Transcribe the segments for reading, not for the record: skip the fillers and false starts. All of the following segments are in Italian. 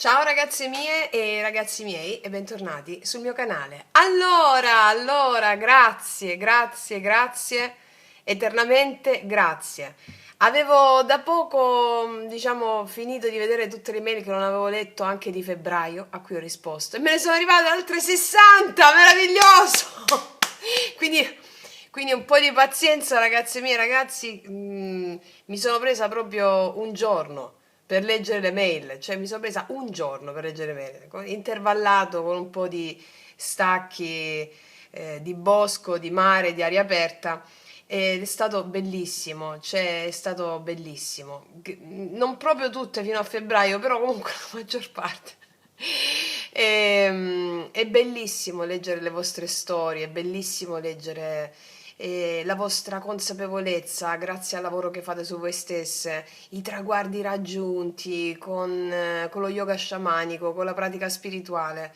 Ciao ragazze mie e ragazzi miei e bentornati sul mio canale. Allora, grazie, eternamente grazie. Avevo da poco, diciamo, finito di vedere tutte le mail che non avevo letto anche di febbraio, a cui ho risposto, e me ne sono arrivate altre 60, meraviglioso! Quindi, quindi un po' di pazienza ragazze mie, ragazzi, mi sono presa proprio un giorno per leggere le mail, cioè mi sono presa un giorno per leggere le mail, intervallato con un po' di stacchi di bosco, di mare, di aria aperta ed è stato bellissimo, cioè è stato bellissimo. Non proprio tutte fino a febbraio, però comunque la maggior parte. È bellissimo leggere le vostre storie, è bellissimo leggere la vostra consapevolezza grazie al lavoro che fate su voi stesse, i traguardi raggiunti con lo yoga sciamanico, con la pratica spirituale.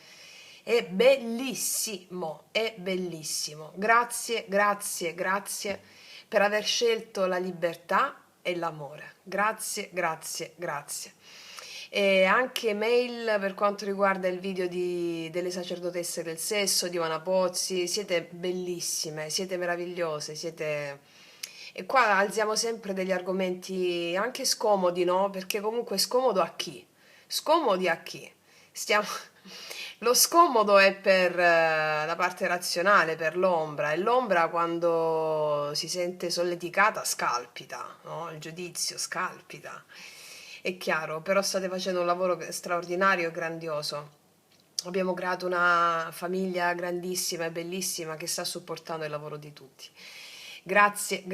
È bellissimo, è bellissimo. Grazie per aver scelto la libertà e l'amore. Grazie. E anche mail per quanto riguarda il video delle sacerdotesse del sesso di Ivana Pozzi. Siete bellissime, siete meravigliose, siete... E qua alziamo sempre degli argomenti anche scomodi, no? Perché comunque scomodo a chi? Scomodi a chi? Stiamo... Lo scomodo è per la parte razionale, per l'ombra, e l'ombra quando si sente solleticata scalpita, no? Il giudizio scalpita. È chiaro, però state facendo un lavoro straordinario e grandioso. Abbiamo creato una famiglia grandissima e bellissima che sta supportando il lavoro di tutti. Grazie.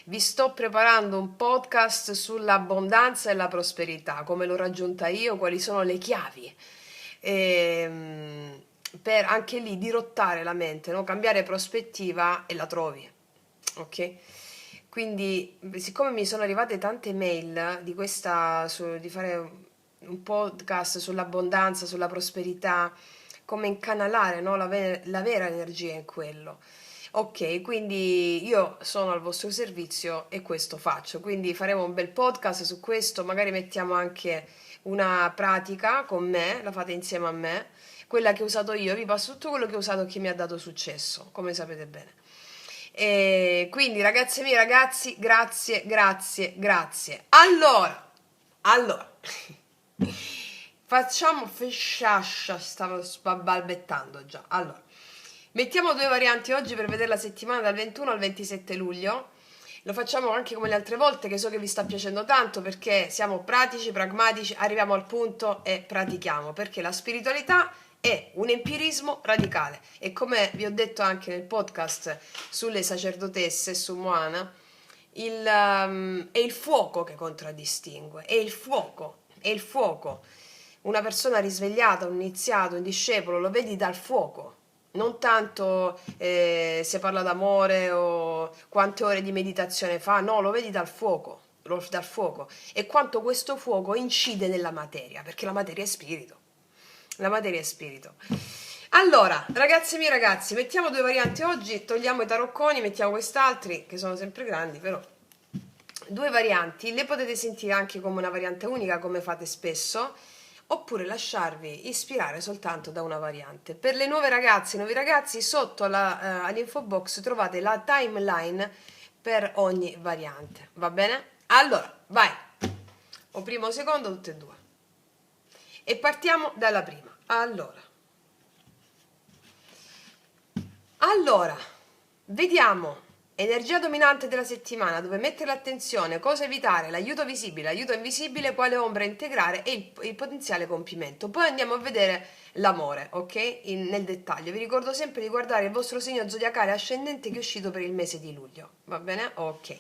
Vi sto preparando un podcast sull'abbondanza e la prosperità, come l'ho raggiunta io, quali sono le chiavi. Per anche lì dirottare la mente, no? Cambiare prospettiva e la trovi. Ok? Quindi, siccome mi sono arrivate tante mail di fare un podcast sull'abbondanza, sulla prosperità, come incanalare, no, la vera energia in quello. Ok, quindi io sono al vostro servizio e questo faccio. Quindi faremo un bel podcast su questo, magari mettiamo anche una pratica con me, la fate insieme a me, quella che ho usato io, vi passo tutto quello che ho usato e che mi ha dato successo, come sapete bene. E quindi ragazze mie, ragazzi, grazie. Allora, facciamo fesciascia, stavo balbettando già. Allora, mettiamo due varianti oggi per vedere la settimana dal 21 al 27 luglio. Lo facciamo anche come le altre volte, che so che vi sta piacendo tanto, perché siamo pratici, pragmatici, arriviamo al punto e pratichiamo, perché la spiritualità è un empirismo radicale e come vi ho detto anche nel podcast sulle sacerdotesse, su Moana, è il fuoco che contraddistingue, è il fuoco. Una persona risvegliata, un iniziato, un discepolo, lo vedi dal fuoco. Non tanto se parla d'amore o quante ore di meditazione fa, no, lo vedi dal fuoco, dal fuoco. E quanto questo fuoco incide nella materia, perché la materia è spirito. La materia è spirito. Allora, ragazzi miei ragazzi, mettiamo due varianti oggi, togliamo i tarocconi, mettiamo quest'altri, che sono sempre grandi, però due varianti, le potete sentire anche come una variante unica, come fate spesso, oppure lasciarvi ispirare soltanto da una variante. Per le nuove ragazze, i nuovi ragazzi, sotto all'info box trovate la timeline per ogni variante, va bene? Allora, vai! O primo o secondo, tutte e due. E partiamo dalla prima. Allora, vediamo. Energia dominante della settimana, dove mettere l'attenzione, cosa evitare, l'aiuto visibile, l'aiuto invisibile, quale ombra integrare e il potenziale compimento. Poi andiamo a vedere l'amore, ok? Nel dettaglio. Vi ricordo sempre di guardare il vostro segno zodiacale ascendente che è uscito per il mese di luglio, va bene? Ok.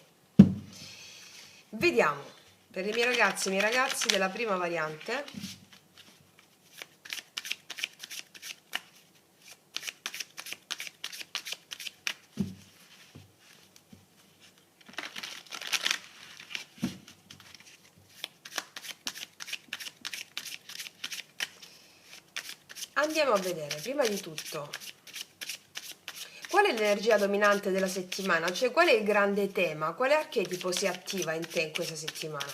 Vediamo, per i miei ragazzi e i miei ragazzi della prima variante. Andiamo a vedere, prima di tutto, qual è l'energia dominante della settimana? Cioè, qual è il grande tema? Quale archetipo si attiva in te in questa settimana?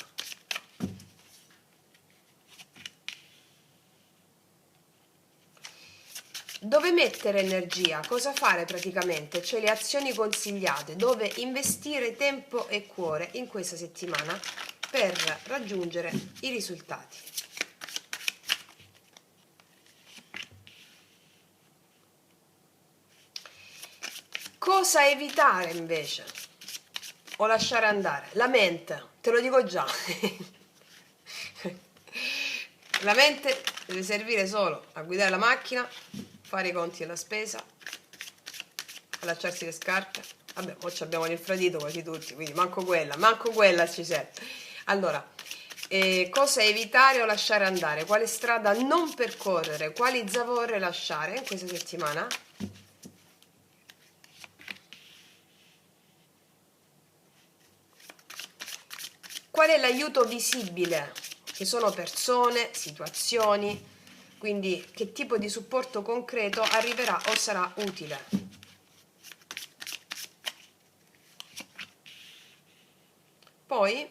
Dove mettere energia? Cosa fare praticamente? Cioè le azioni consigliate, dove investire tempo e cuore in questa settimana per raggiungere i risultati. Cosa evitare invece? O lasciare andare? La mente, te lo dico già. La mente deve servire solo a guidare la macchina, fare i conti della spesa, allacciarsi le scarpe. Vabbè, poi abbiamo l'infradito quasi tutti, quindi manco quella ci serve. Allora, cosa evitare o lasciare andare? Quale strada non percorrere? Quali zavorre lasciare in questa settimana? Qual è l'aiuto visibile? Che sono persone, situazioni, quindi che tipo di supporto concreto arriverà o sarà utile? Poi,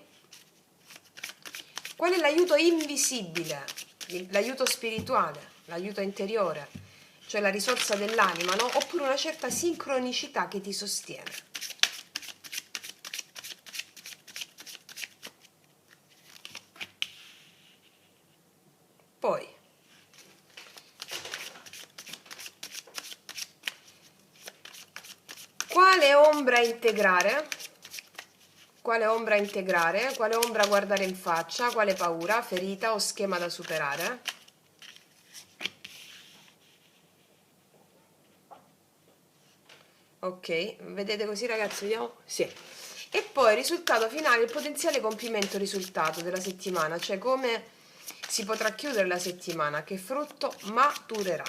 qual è l'aiuto invisibile? L'aiuto spirituale, l'aiuto interiore, cioè la risorsa dell'anima, no? Oppure una certa sincronicità che ti sostiene. Poi, quale ombra integrare? Quale ombra integrare? Quale ombra guardare in faccia? Quale paura, ferita o schema da superare? Ok, vedete così ragazzi, vediamo? Sì. E poi il risultato finale, il potenziale compimento risultato della settimana, cioè come si potrà chiudere la settimana, che frutto maturerà.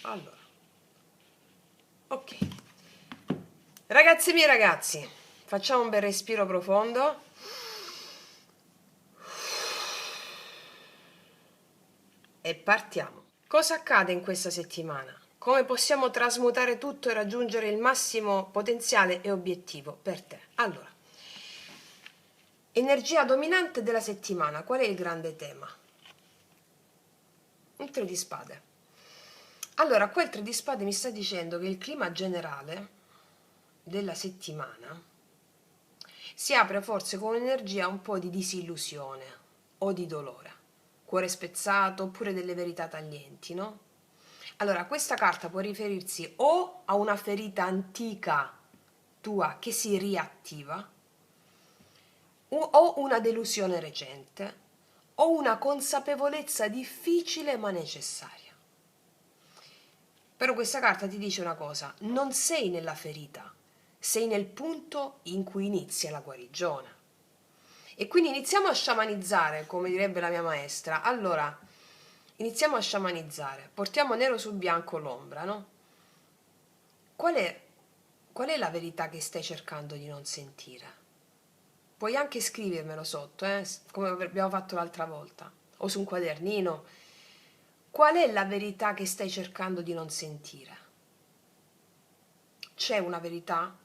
Allora, ok. Ragazzi miei ragazzi, facciamo un bel respiro profondo. E partiamo. Cosa accade in questa settimana? Come possiamo trasmutare tutto e raggiungere il massimo potenziale e obiettivo per te? Allora, energia dominante della settimana. Qual è il grande tema? Un 3 di spade. Allora, quel 3 di spade mi sta dicendo che il clima generale della settimana si apre forse con un'energia un po' di disillusione o di dolore, cuore spezzato oppure delle verità taglienti, no? Allora, questa carta può riferirsi o a una ferita antica tua che si riattiva, o una delusione recente, o una consapevolezza difficile ma necessaria. Però questa carta ti dice una cosa, non sei nella ferita, sei nel punto in cui inizia la guarigione. E quindi iniziamo a sciamanizzare, come direbbe la mia maestra. Allora, iniziamo a sciamanizzare, portiamo nero su bianco l'ombra, no? Qual è la verità che stai cercando di non sentire? Puoi anche scrivermelo sotto, come abbiamo fatto l'altra volta, o su un quadernino. Qual è la verità che stai cercando di non sentire? C'è una verità?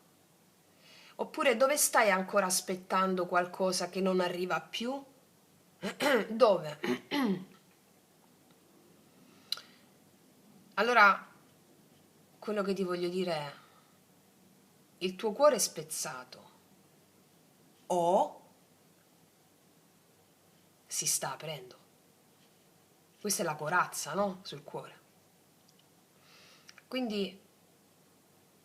Oppure dove stai ancora aspettando qualcosa che non arriva più? Dove? Allora, quello che ti voglio dire è, il tuo cuore è spezzato o si sta aprendo. Questa è la corazza, no? Sul cuore. Quindi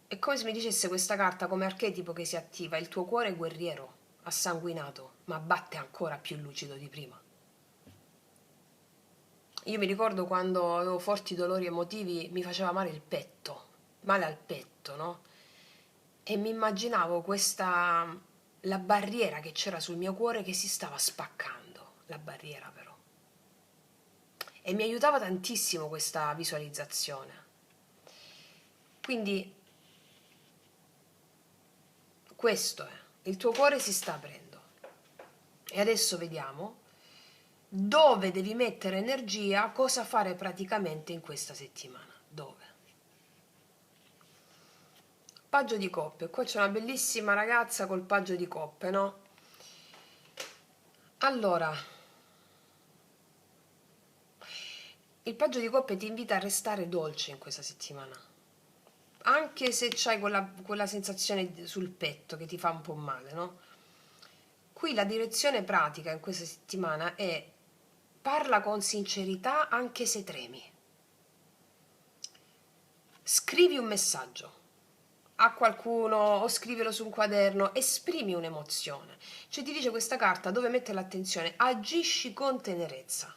è come se mi dicesse questa carta come archetipo che si attiva, il tuo cuore è guerriero, assanguinato, ma batte ancora più lucido di prima. Io mi ricordo quando avevo forti dolori emotivi, mi faceva male il petto, male al petto, no? E mi immaginavo la barriera che c'era sul mio cuore che si stava spaccando, la barriera però. E mi aiutava tantissimo questa visualizzazione. Quindi questo è, il tuo cuore si sta aprendo. E adesso vediamo dove devi mettere energia, cosa fare praticamente in questa settimana. Dove? Paggio di coppe. Qua c'è una bellissima ragazza col paggio di coppe, no? Allora, il paggio di coppe ti invita a restare dolce in questa settimana, anche se c'hai quella sensazione sul petto che ti fa un po' male, no? Qui la direzione pratica in questa settimana è: parla con sincerità anche se tremi. Scrivi un messaggio a qualcuno o scrivilo su un quaderno, esprimi un'emozione. Cioè ti dice questa carta dove mettere l'attenzione: agisci con tenerezza.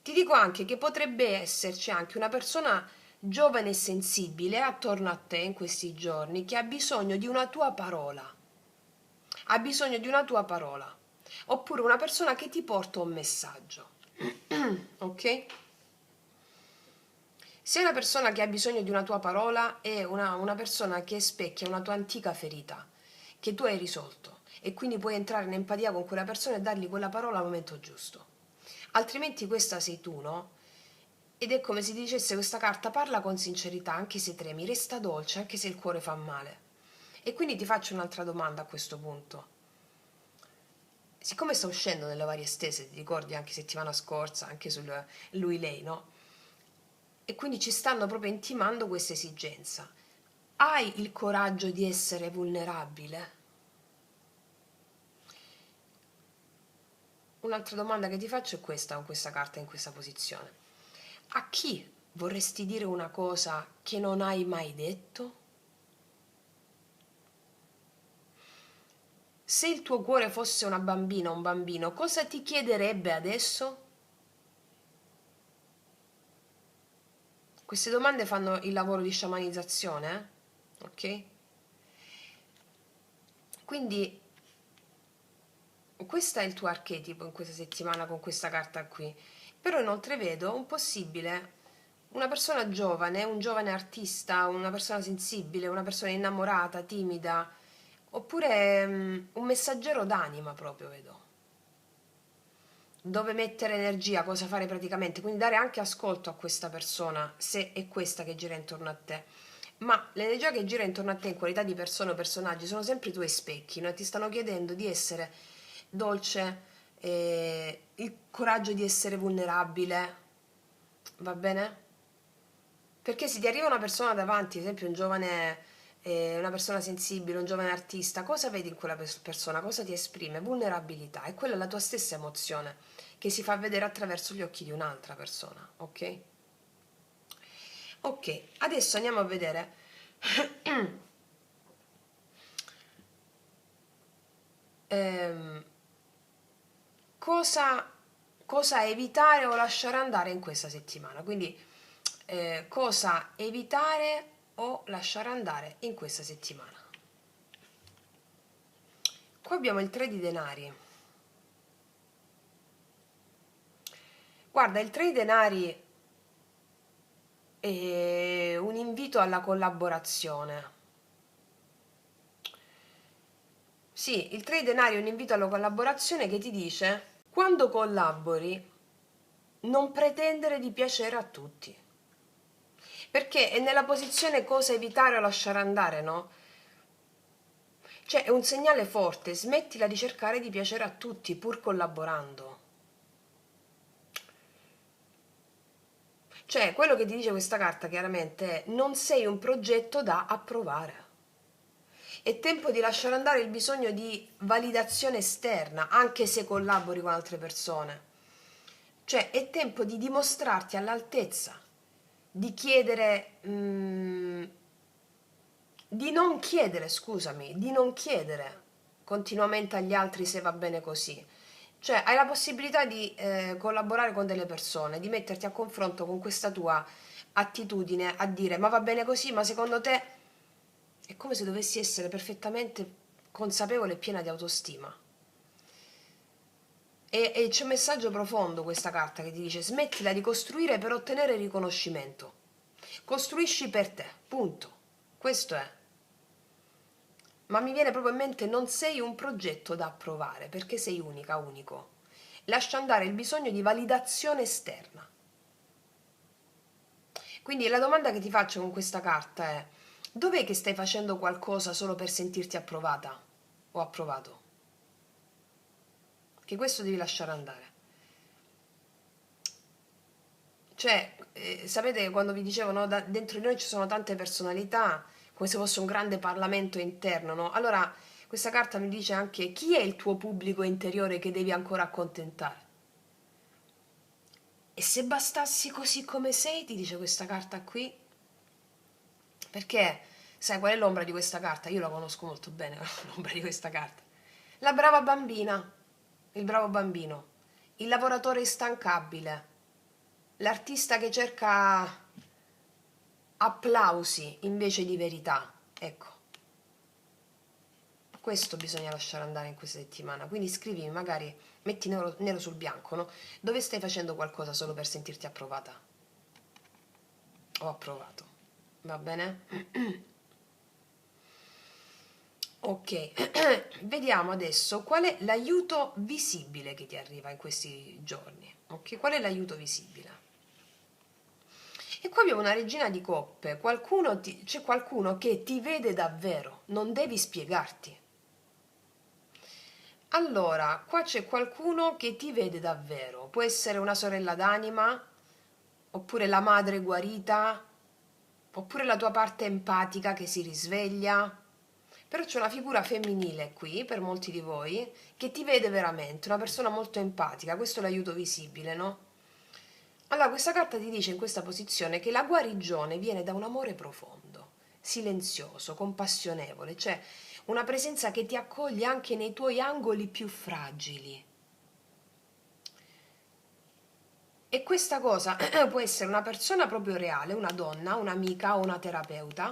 Ti dico anche che potrebbe esserci anche una persona giovane e sensibile attorno a te in questi giorni che ha bisogno di una tua parola. Ha bisogno di una tua parola. Oppure una persona che ti porta un messaggio. Ok? Se una persona che ha bisogno di una tua parola è una persona che specchia una tua antica ferita, che tu hai risolto, e quindi puoi entrare in empatia con quella persona e dargli quella parola al momento giusto. Altrimenti questa sei tu, no? Ed è come se ti dicesse questa carta: parla con sincerità, anche se tremi, resta dolce, anche se il cuore fa male. E quindi ti faccio un'altra domanda a questo punto. Siccome sta uscendo nelle varie stese, ti ricordi anche settimana scorsa, anche sul lui-lei, no? E quindi ci stanno proprio intimando questa esigenza. Hai il coraggio di essere vulnerabile? Un'altra domanda che ti faccio è questa, con questa carta in questa posizione: a chi vorresti dire una cosa che non hai mai detto? Se il tuo cuore fosse una bambina o un bambino, cosa ti chiederebbe adesso? Queste domande fanno il lavoro di sciamanizzazione, ok? Quindi questo è il tuo archetipo in questa settimana con questa carta qui. Però inoltre vedo un possibile, una persona giovane, un giovane artista, una persona sensibile, una persona innamorata, timida, oppure un messaggero d'anima proprio vedo. Dove mettere energia, cosa fare praticamente, quindi dare anche ascolto a questa persona, se è questa che gira intorno a te. Ma l'energia che gira intorno a te in qualità di persone o personaggi sono sempre i tuoi specchi, no? Ti stanno chiedendo di essere dolce, il coraggio di essere vulnerabile, va bene? Perché se ti arriva una persona davanti, ad esempio un giovane, una persona sensibile, un giovane artista, cosa vedi in quella persona? Cosa ti esprime? Vulnerabilità. E quella è la tua stessa emozione che si fa vedere attraverso gli occhi di un'altra persona, ok? Ok, adesso andiamo a vedere ehm, cosa, cosa evitare o lasciare andare in questa settimana. Quindi cosa evitare o lasciare andare in questa settimana. Qua abbiamo il 3 di denari. Guarda, il 3 di denari è un invito alla collaborazione. Sì, il 3 di denari è un invito alla collaborazione che ti dice: quando collabori non pretendere di piacere a tutti. Perché è nella posizione cosa evitare o lasciare andare, no? Cioè è un segnale forte: smettila di cercare di piacere a tutti pur collaborando. Cioè, quello che ti dice questa carta chiaramente è: non sei un progetto da approvare. È tempo di lasciare andare il bisogno di validazione esterna, anche se collabori con altre persone. Cioè, è tempo di dimostrarti all'altezza, di chiedere, di non chiedere, scusami, di non chiedere continuamente agli altri se va bene così. Cioè, hai la possibilità di collaborare con delle persone, di metterti a confronto con questa tua attitudine a dire: ma va bene così, ma secondo te? È come se dovessi essere perfettamente consapevole e piena di autostima. E c'è un messaggio profondo questa carta che ti dice: smettila di costruire per ottenere riconoscimento. Costruisci per te, punto. Questo è. Ma mi viene proprio in mente: non sei un progetto da approvare, perché sei unica, unico. Lascia andare il bisogno di validazione esterna. Quindi la domanda che ti faccio con questa carta è: dov'è che stai facendo qualcosa solo per sentirti approvata o approvato? Che questo devi lasciare andare. Cioè, sapete quando vi dicevo, no, dentro di noi ci sono tante personalità, come se fosse un grande Parlamento interno, no? Allora, questa carta mi dice anche chi è il tuo pubblico interiore che devi ancora accontentare. E se bastassi così come sei, ti dice questa carta qui, perché sai qual è l'ombra di questa carta? Io la conosco molto bene, l'ombra di questa carta. La brava bambina, il bravo bambino, il lavoratore instancabile, l'artista che cerca applausi invece di verità. Ecco, questo bisogna lasciare andare in questa settimana. Quindi scrivimi, magari metti nero sul bianco, no? Dove stai facendo qualcosa solo per sentirti approvata o approvato. Va bene? Ok, vediamo adesso qual è l'aiuto visibile che ti arriva in questi giorni. Ok, qual è l'aiuto visibile? E qua abbiamo una regina di coppe, c'è qualcuno che ti vede davvero, non devi spiegarti. Allora, qua c'è qualcuno che ti vede davvero, può essere una sorella d'anima, oppure la madre guarita, oppure la tua parte empatica che si risveglia. Però c'è una figura femminile qui, per molti di voi, che ti vede veramente, una persona molto empatica, questo è l'aiuto visibile, no? Allora, questa carta ti dice in questa posizione che la guarigione viene da un amore profondo, silenzioso, compassionevole, cioè una presenza che ti accoglie anche nei tuoi angoli più fragili. E questa cosa può essere una persona proprio reale, una donna, un'amica o una terapeuta,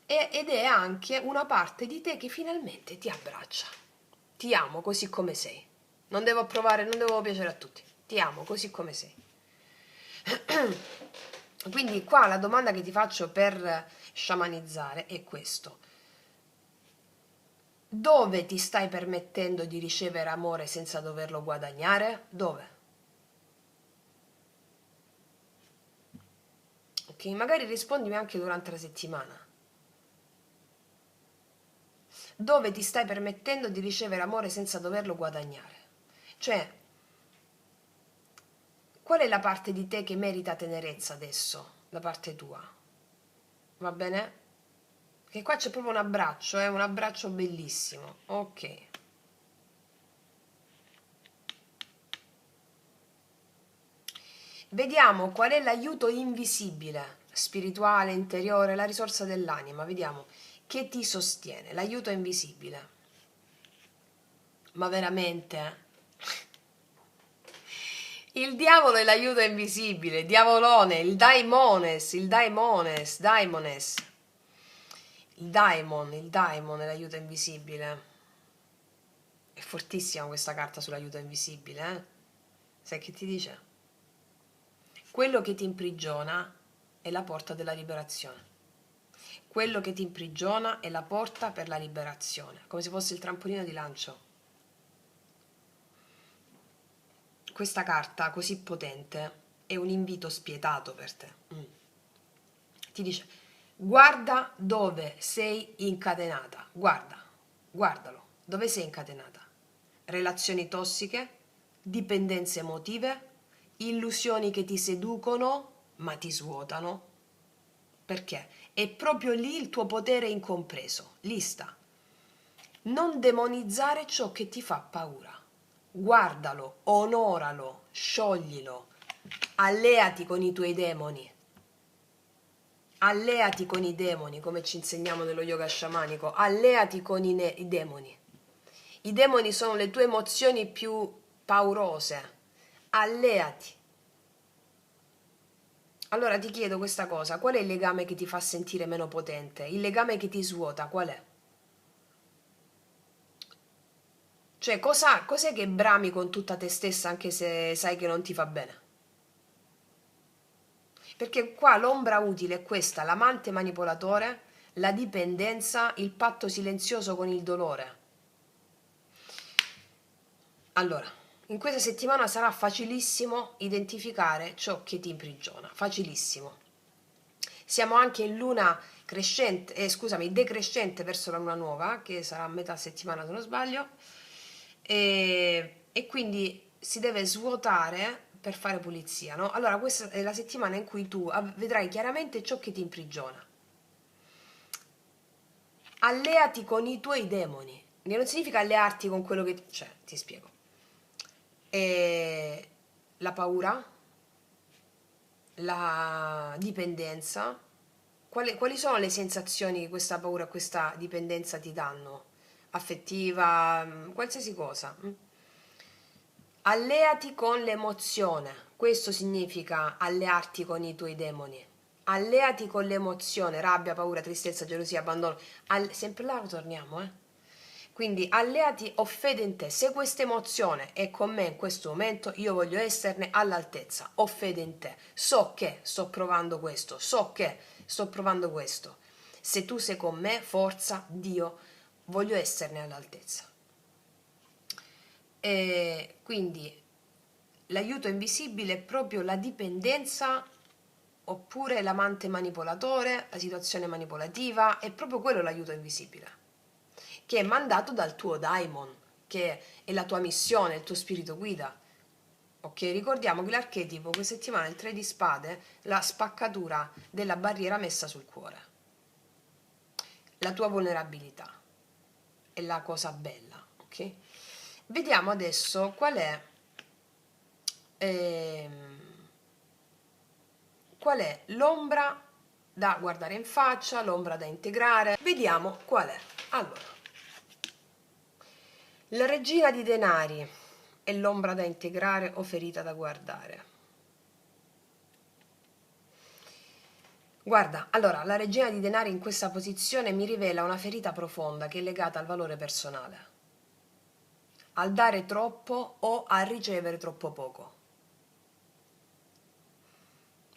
ed è anche una parte di te che finalmente ti abbraccia. Ti amo così come sei. Non devo provare, non devo piacere a tutti. Ti amo così come sei. Quindi qua la domanda che ti faccio per sciamanizzare è questo. Dove ti stai permettendo di ricevere amore senza doverlo guadagnare? Dove? Ok, magari rispondimi anche durante la settimana. Dove ti stai permettendo di ricevere amore senza doverlo guadagnare? Cioè, qual è la parte di te che merita tenerezza adesso? La parte tua. Va bene? Che qua c'è proprio un abbraccio bellissimo. Ok. Vediamo qual è l'aiuto invisibile, spirituale, interiore, la risorsa dell'anima. Vediamo che ti sostiene, l'aiuto invisibile. Ma veramente? Il diavolo è l'aiuto invisibile, diavolone, daimones. Il daimon è l'aiuto invisibile. È fortissima questa carta sull'aiuto invisibile, eh? Sai che ti dice? Quello che ti imprigiona è la porta della liberazione. Quello che ti imprigiona è la porta per la liberazione, come se fosse il trampolino di lancio. Questa carta così potente è un invito spietato per te. Ti dice, guarda dove sei incatenata, guardalo, dove sei incatenata. Relazioni tossiche, dipendenze emotive, illusioni che ti seducono ma ti svuotano. Perché? È proprio lì il tuo potere incompreso, lì sta. Non demonizzare ciò che ti fa paura. Guardalo, onoralo, scioglilo, alleati con i tuoi demoni. Alleati con i demoni, come ci insegniamo nello yoga sciamanico, alleati con i demoni. I demoni sono le tue emozioni più paurose. Alleati. Allora ti chiedo questa cosa, qual è il legame che ti fa sentire meno potente? Il legame che ti svuota, qual è? Cioè, cos'è che brami con tutta te stessa anche se sai che non ti fa bene? Perché qua l'ombra utile è questa, l'amante manipolatore, la dipendenza, il patto silenzioso con il dolore. Allora, in questa settimana sarà facilissimo identificare ciò che ti imprigiona, facilissimo. Siamo anche in luna crescente, decrescente verso la luna nuova, che sarà a metà settimana se non sbaglio, e quindi si deve svuotare per fare pulizia, no? Allora questa è la settimana in cui tu vedrai chiaramente ciò che ti imprigiona. Alleati con i tuoi demoni, che non significa allearti con quello che... cioè, ti spiego. E la paura, la dipendenza, quali sono le sensazioni che questa paura e questa dipendenza ti danno? Affettiva, qualsiasi cosa. Alleati con l'emozione, questo significa allearti con i tuoi demoni. Alleati con l'emozione, rabbia, paura, tristezza, gelosia, abbandono. Sempre là torniamo, eh? Quindi alleati o fede in te. Se questa emozione è con me in questo momento, io voglio esserne all'altezza. Ho fede in te. So che sto provando questo. So che sto provando questo. Se tu sei con me, forza, Dio, voglio esserne all'altezza. E quindi l'aiuto invisibile è proprio la dipendenza oppure l'amante manipolatore, la situazione manipolativa, è proprio quello l'aiuto invisibile, che è mandato dal tuo daimon, che è la tua missione, il tuo spirito guida. Ok, ricordiamo che l'archetipo questa settimana è il 3 di spade, la spaccatura della barriera messa sul cuore, la tua vulnerabilità è la cosa bella, ok? Vediamo adesso qual è l'ombra da guardare in faccia, l'ombra da integrare. Vediamo qual è. Allora, la regina di denari è l'ombra da integrare o ferita da guardare. Guarda, allora, la regina di denari in questa posizione mi rivela una ferita profonda che è legata al valore personale, al dare troppo o a ricevere troppo poco.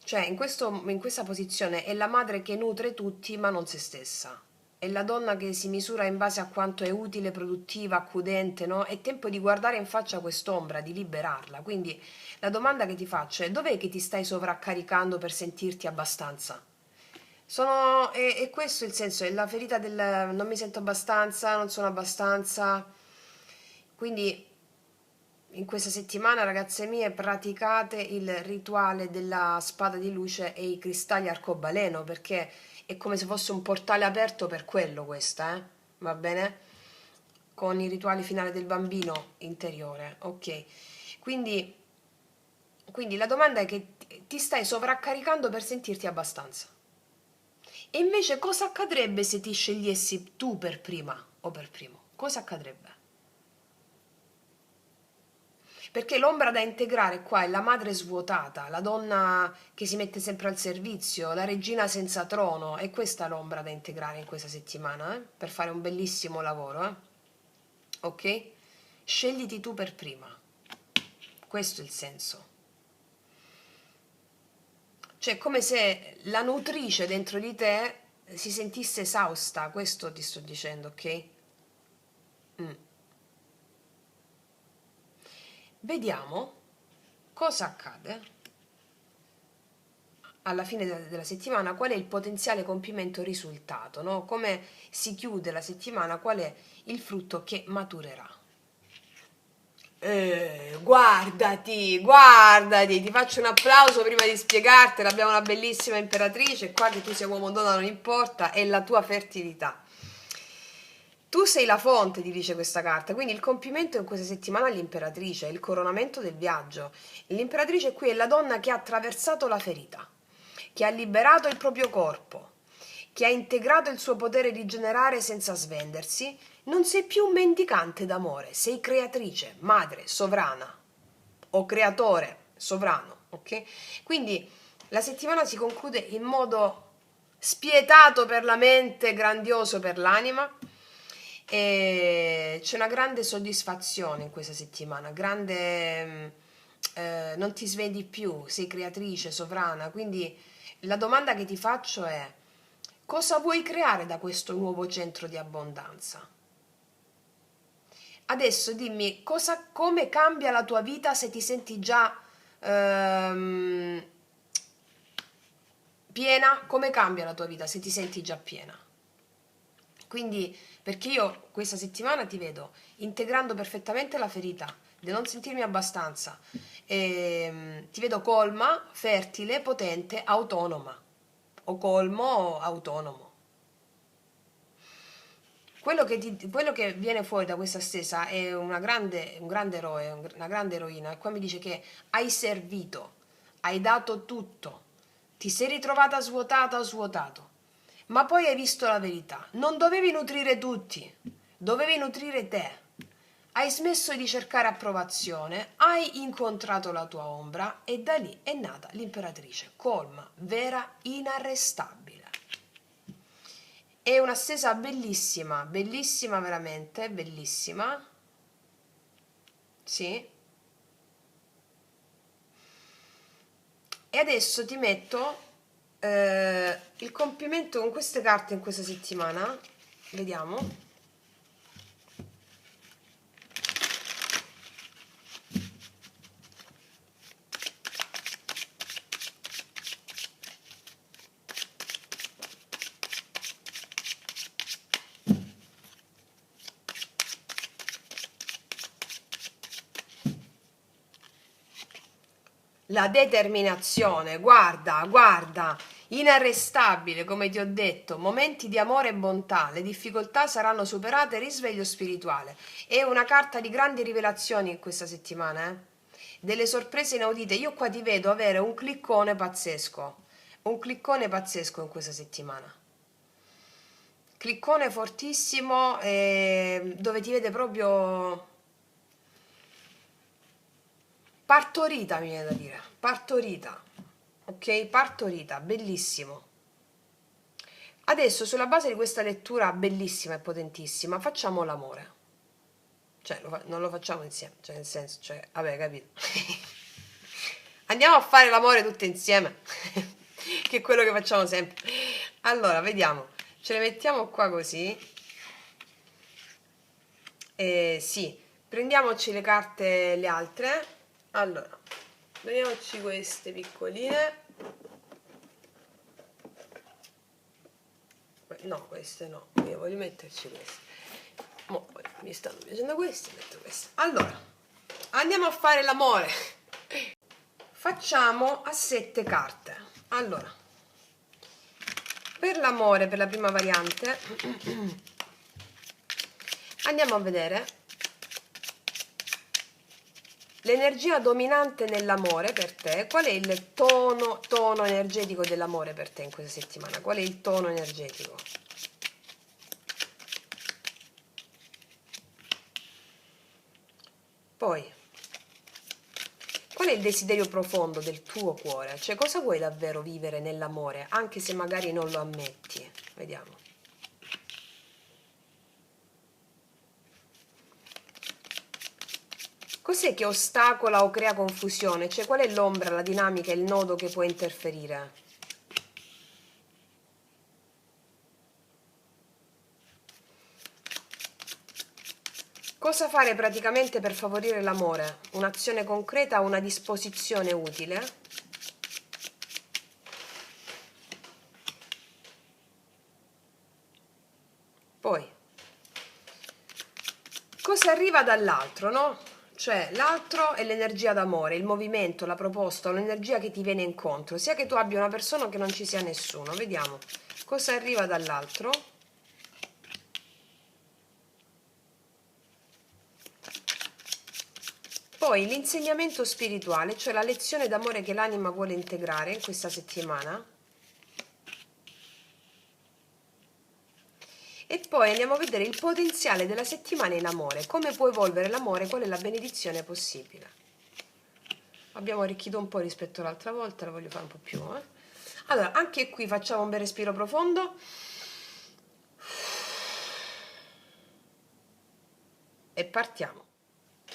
Cioè, in questa posizione è la madre che nutre tutti ma non se stessa. È la donna che si misura in base a quanto è utile, produttiva, accudente, no? È tempo di guardare in faccia quest'ombra, di liberarla. Quindi la domanda che ti faccio è: dov'è che ti stai sovraccaricando per sentirti abbastanza? È questo il senso, è la ferita del non mi sento abbastanza, non sono abbastanza. Quindi in questa settimana, ragazze mie, praticate il rituale della spada di luce e i cristalli arcobaleno, perché è come se fosse un portale aperto per quello questa, va bene? Con i rituali finali del bambino interiore, ok? Quindi, quindi la domanda è che ti stai sovraccaricando per sentirti abbastanza. E invece cosa accadrebbe se ti scegliessi tu per prima o per primo? Cosa accadrebbe? Perché l'ombra da integrare qua è la madre svuotata, la donna che si mette sempre al servizio, la regina senza trono. È questa l'ombra da integrare in questa settimana, per fare un bellissimo lavoro, ok? Scegliti tu per prima. Questo è il senso. Cioè, come se la nutrice dentro di te si sentisse esausta, questo ti sto dicendo, ok? Vediamo cosa accade alla fine della settimana, qual è il potenziale compimento risultato, no? Come si chiude la settimana, qual è il frutto che maturerà. Guardati, ti faccio un applauso prima di spiegartela. Abbiamo una bellissima imperatrice qua, che tu sia uomo o donna non importa, è la tua fertilità. Tu sei la fonte, ti dice questa carta, quindi il compimento in questa settimana è l'imperatrice, è il coronamento del viaggio. L'imperatrice qui è la donna che ha attraversato la ferita, che ha liberato il proprio corpo, che ha integrato il suo potere di generare senza svendersi. Non sei più un mendicante d'amore, sei creatrice, madre, sovrana o creatore, sovrano, ok? Quindi la settimana si conclude in modo spietato per la mente, grandioso per l'anima. E c'è una grande soddisfazione in questa settimana, non ti svegli più, sei creatrice, sovrana, quindi la domanda che ti faccio è: cosa vuoi creare da questo nuovo centro di abbondanza? Adesso dimmi come cambia la tua vita se ti senti già ehm, piena, come cambia la tua vita se ti senti già piena? Quindi, perché io questa settimana ti vedo integrando perfettamente la ferita, di non sentirmi abbastanza. Ti vedo colma, fertile, potente, autonoma. O colmo, autonomo. Quello che viene fuori da questa stesa è un grande eroe, una grande eroina. E qua mi dice che hai servito, hai dato tutto, ti sei ritrovata svuotata o svuotato, ma poi hai visto la verità. Non dovevi nutrire tutti, dovevi nutrire te. Hai smesso di cercare approvazione, hai incontrato la tua ombra e da lì è nata l'imperatrice, colma, vera, inarrestabile. È una stesa bellissima, bellissima veramente, bellissima. Sì. E adesso ti metto il compimento con queste carte in questa settimana. Vediamo. La determinazione, guarda, guarda, inarrestabile, come ti ho detto, momenti di amore e bontà, le difficoltà saranno superate, risveglio spirituale. È una carta di grandi rivelazioni in questa settimana, eh? Delle sorprese inaudite. Io qua ti vedo avere un cliccone pazzesco in questa settimana. Cliccone fortissimo, dove ti vede proprio partorita, mi viene da dire, partorita, ok? Partorita, bellissimo. Adesso, sulla base di questa lettura bellissima e potentissima, facciamo l'amore. Cioè, non lo facciamo insieme, cioè nel senso, cioè, vabbè, capito? Andiamo a fare l'amore tutte insieme, che è quello che facciamo sempre. Allora, vediamo, ce le mettiamo qua così. Sì, prendiamoci le carte, le altre. Allora, prendiamoci queste piccoline. No, queste no, io voglio metterci queste. Mo, mi stanno piacendo queste, metto queste. Allora, andiamo a fare l'amore. Facciamo a 7 carte. Allora, per l'amore, per la prima variante, andiamo a vedere l'energia dominante nell'amore per te. Qual è il tono energetico dell'amore per te in questa settimana? Qual è il tono energetico? Poi, qual è il desiderio profondo del tuo cuore? Cioè, cosa vuoi davvero vivere nell'amore, anche se magari non lo ammetti? Vediamo. Cos'è che ostacola o crea confusione? Cioè, qual è l'ombra, la dinamica, il nodo che può interferire? Cosa fare praticamente per favorire l'amore? Un'azione concreta o una disposizione utile? Poi, cosa arriva dall'altro, no? Cioè, l'altro è l'energia d'amore, il movimento, la proposta, un'energia che ti viene incontro, sia che tu abbia una persona o che non ci sia nessuno. Vediamo cosa arriva dall'altro. Poi l'insegnamento spirituale, cioè la lezione d'amore che l'anima vuole integrare in questa settimana. E poi andiamo a vedere il potenziale della settimana in amore, come può evolvere l'amore, qual è la benedizione possibile. Abbiamo arricchito un po' rispetto all'altra volta, la voglio fare un po' più. Allora, anche qui facciamo un bel respiro profondo. E partiamo.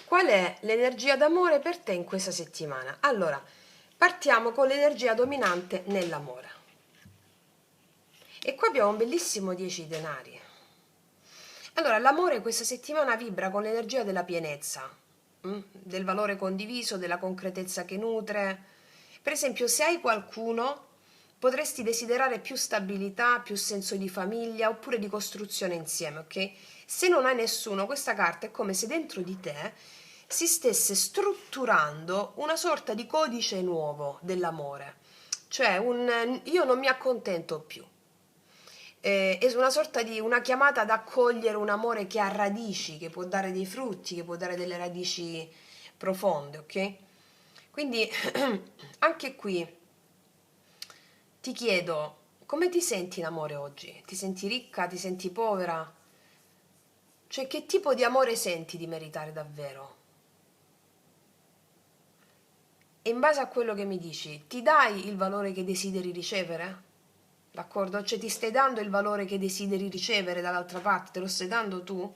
Qual è l'energia d'amore per te in questa settimana? Allora, partiamo con l'energia dominante nell'amore. E qua abbiamo un bellissimo 10 denari. Allora, l'amore questa settimana vibra con l'energia della pienezza, del valore condiviso, della concretezza che nutre. Per esempio, se hai qualcuno, potresti desiderare più stabilità, più senso di famiglia oppure di costruzione insieme, ok? Se non hai nessuno, questa carta è come se dentro di te si stesse strutturando una sorta di codice nuovo dell'amore, cioè un io non mi accontento più. È una sorta di una chiamata ad accogliere un amore che ha radici, che può dare dei frutti, che può dare delle radici profonde, ok? Quindi anche qui ti chiedo, come ti senti in amore oggi? Ti senti ricca? Ti senti povera? Cioè, che tipo di amore senti di meritare davvero? E in base a quello che mi dici, ti dai il valore che desideri ricevere? D'accordo? Cioè, ti stai dando il valore che desideri ricevere dall'altra parte? Te lo stai dando tu?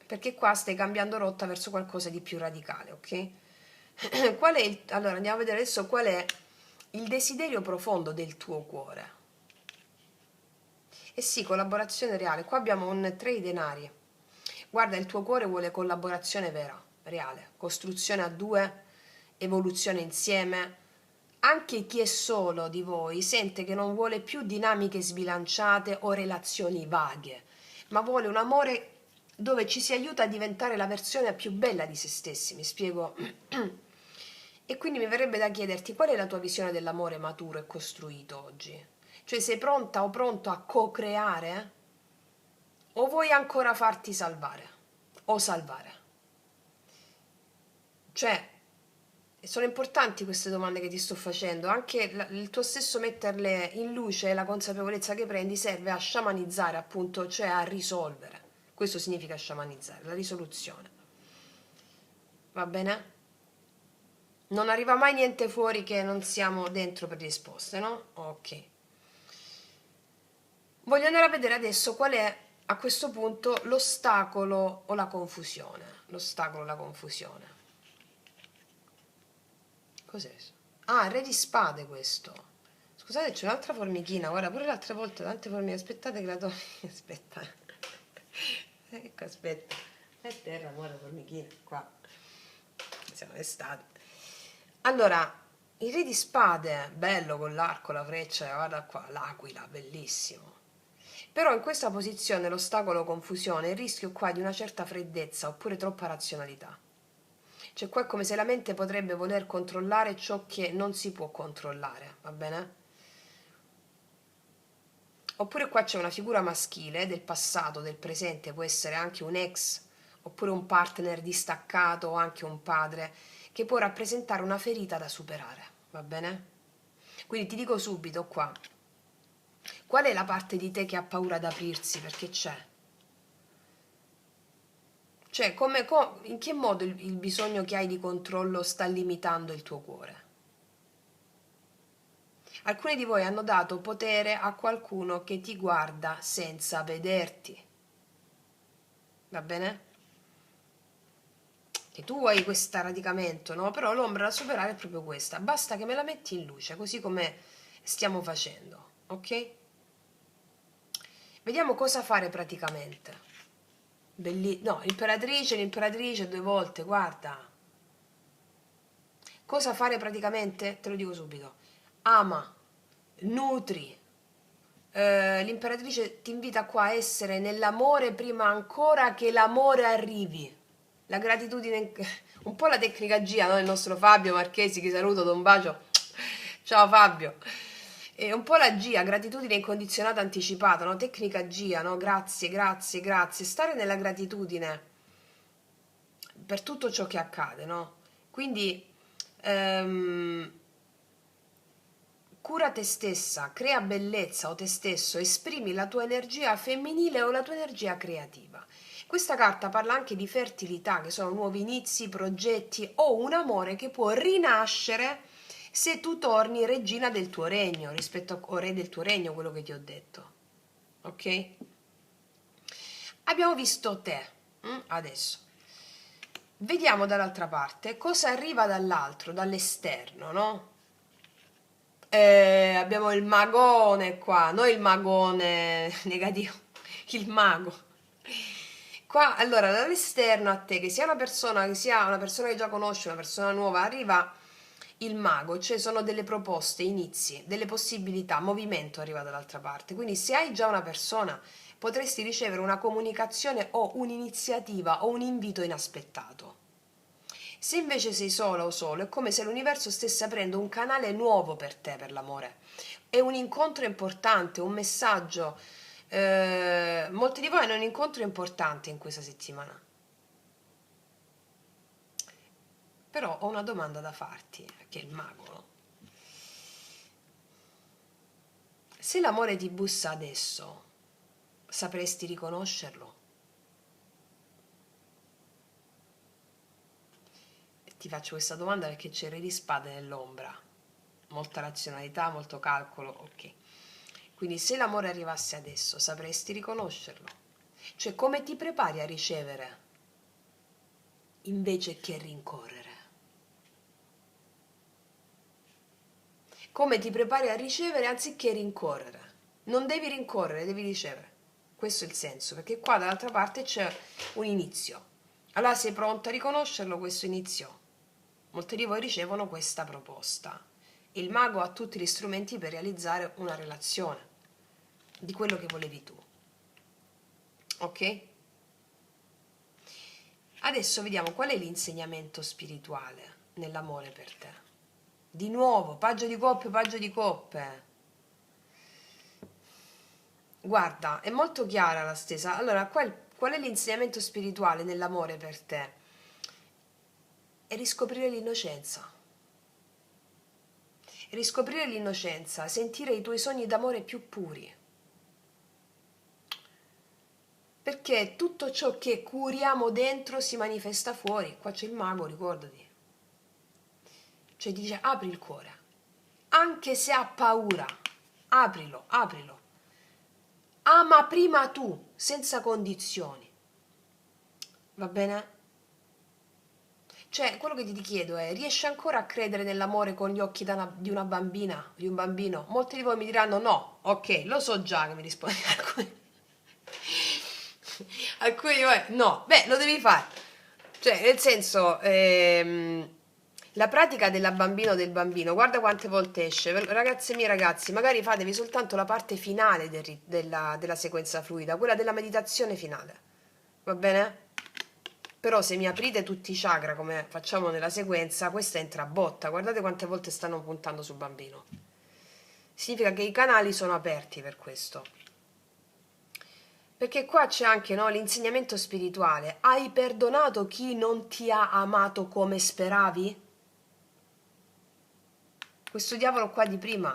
Perché qua stai cambiando rotta verso qualcosa di più radicale, ok? Allora, andiamo a vedere adesso qual è il desiderio profondo del tuo cuore. Eh sì, collaborazione reale. Qua abbiamo un 3 di denari. Guarda, il tuo cuore vuole collaborazione vera, reale, costruzione a due, evoluzione insieme. Anche chi è solo di voi sente che non vuole più dinamiche sbilanciate o relazioni vaghe, ma vuole un amore dove ci si aiuta a diventare la versione più bella di se stessi, mi spiego? E quindi mi verrebbe da chiederti qual è la tua visione dell'amore maturo e costruito oggi? Cioè sei pronta o pronto a co-creare? O vuoi ancora farti salvare? O salvare? Cioè, sono importanti queste domande che ti sto facendo, anche il tuo stesso metterle in luce e la consapevolezza che prendi serve a sciamanizzare, appunto, cioè a risolvere. Questo significa sciamanizzare, la risoluzione. Va bene? Non arriva mai niente fuori che non siamo dentro per risposte, no? Ok. Voglio andare a vedere adesso qual è a questo punto l'ostacolo o la confusione. L'ostacolo o la confusione. Cos'è? Ah, il re di spade questo. Scusate, c'è un'altra formichina. Guarda, pure l'altra volta tante formiche. Aspettate che la tolgo. Aspetta. Ecco, aspetta. È terra, amore, formichina. Qua. Siamo estate. Allora, il re di spade, bello con l'arco, la freccia, guarda qua, l'aquila, bellissimo. Però in questa posizione l'ostacolo confusione, il rischio qua di una certa freddezza oppure troppa razionalità. Cioè qua è come se la mente potrebbe voler controllare ciò che non si può controllare, va bene? Oppure qua c'è una figura maschile del passato, del presente, può essere anche un ex, oppure un partner distaccato o anche un padre, che può rappresentare una ferita da superare, va bene? Quindi ti dico subito qua, qual è la parte di te che ha paura ad aprirsi perché c'è? Cioè, in che modo il bisogno che hai di controllo sta limitando il tuo cuore? Alcuni di voi hanno dato potere a qualcuno che ti guarda senza vederti. Va bene? Che tu vuoi questo radicamento, no? Però l'ombra da superare è proprio questa. Basta che me la metti in luce, così come stiamo facendo, ok? Vediamo cosa fare praticamente. No, l'imperatrice 2 volte, guarda. Cosa fare praticamente? Te lo dico subito. Ama, nutri. L'imperatrice ti invita qua a essere nell'amore prima ancora che l'amore arrivi. La gratitudine, un po' la tecnica Gia, no? Il nostro Fabio Marchesi, che saluto, do un bacio. Ciao Fabio. E un po' la Gia, gratitudine incondizionata anticipata, no? Tecnica Gia, no? Grazie, grazie, grazie. Stare nella gratitudine per tutto ciò che accade, no? Quindi cura te stessa, crea bellezza o te stesso, esprimi la tua energia femminile o la tua energia creativa. Questa carta parla anche di fertilità, che sono nuovi inizi, progetti o un amore che può rinascere se tu torni regina del tuo regno, o re del tuo regno, quello che ti ho detto. Ok? Abbiamo visto te, adesso. Vediamo dall'altra parte cosa arriva dall'altro, dall'esterno, no? Abbiamo il magone qua, non il magone negativo, il mago. Qua, allora, dall'esterno a te, che sia una persona, che già conosci, una persona nuova, arriva il mago, cioè sono delle proposte, inizi, delle possibilità, movimento arriva dall'altra parte. Quindi se hai già una persona, potresti ricevere una comunicazione o un'iniziativa o un invito inaspettato. Se invece sei sola o solo, è come se l'universo stesse aprendo un canale nuovo per te, per l'amore. È un incontro importante, un messaggio. Molti di voi hanno un incontro importante in questa settimana. Però ho una domanda da farti, che è il mago, no? Se l'amore ti bussa adesso, sapresti riconoscerlo? Ti faccio questa domanda perché c'è il re di spade nell'ombra, molta razionalità, molto calcolo, ok. Quindi se l'amore arrivasse adesso, sapresti riconoscerlo? Cioè come ti prepari a ricevere invece che rincorrere? Come ti prepari a ricevere anziché rincorrere? Non devi rincorrere, devi ricevere. Questo è il senso, perché qua dall'altra parte c'è un inizio. Allora sei pronta a riconoscerlo questo inizio? Molti di voi ricevono questa proposta. Il mago ha tutti gli strumenti per realizzare una relazione di quello che volevi tu. Ok? Adesso vediamo qual è l'insegnamento spirituale nell'amore per te. Di nuovo, paggio di coppe, paggio di coppe. Guarda, è molto chiara la stesa. Allora, qual è l'insegnamento spirituale nell'amore per te? È riscoprire l'innocenza. Riscoprire l'innocenza, sentire i tuoi sogni d'amore più puri. Perché tutto ciò che curiamo dentro si manifesta fuori. Qua c'è il mago, ricordati. Cioè dice apri il cuore. Anche se ha paura, aprilo, aprilo. Ama prima tu, senza condizioni. Va bene? Cioè, quello che ti chiedo è, riesci ancora a credere nell'amore con gli occhi di una bambina, di un bambino? Molti di voi mi diranno no, ok, lo so già che mi rispondi alcuni. Alcuni di voi no, beh, lo devi fare. Cioè, nel senso, la pratica della bambina o del bambino, guarda quante volte esce. Ragazze mie, ragazzi, magari fatevi soltanto la parte finale della sequenza fluida, quella della meditazione finale. Va bene? Però se mi aprite tutti i chakra come facciamo nella sequenza, questa entra a botta. Guardate quante volte stanno puntando sul bambino. Significa che i canali sono aperti per questo. Perché qua c'è anche, no, l'insegnamento spirituale. Hai perdonato chi non ti ha amato come speravi? Questo diavolo qua di prima,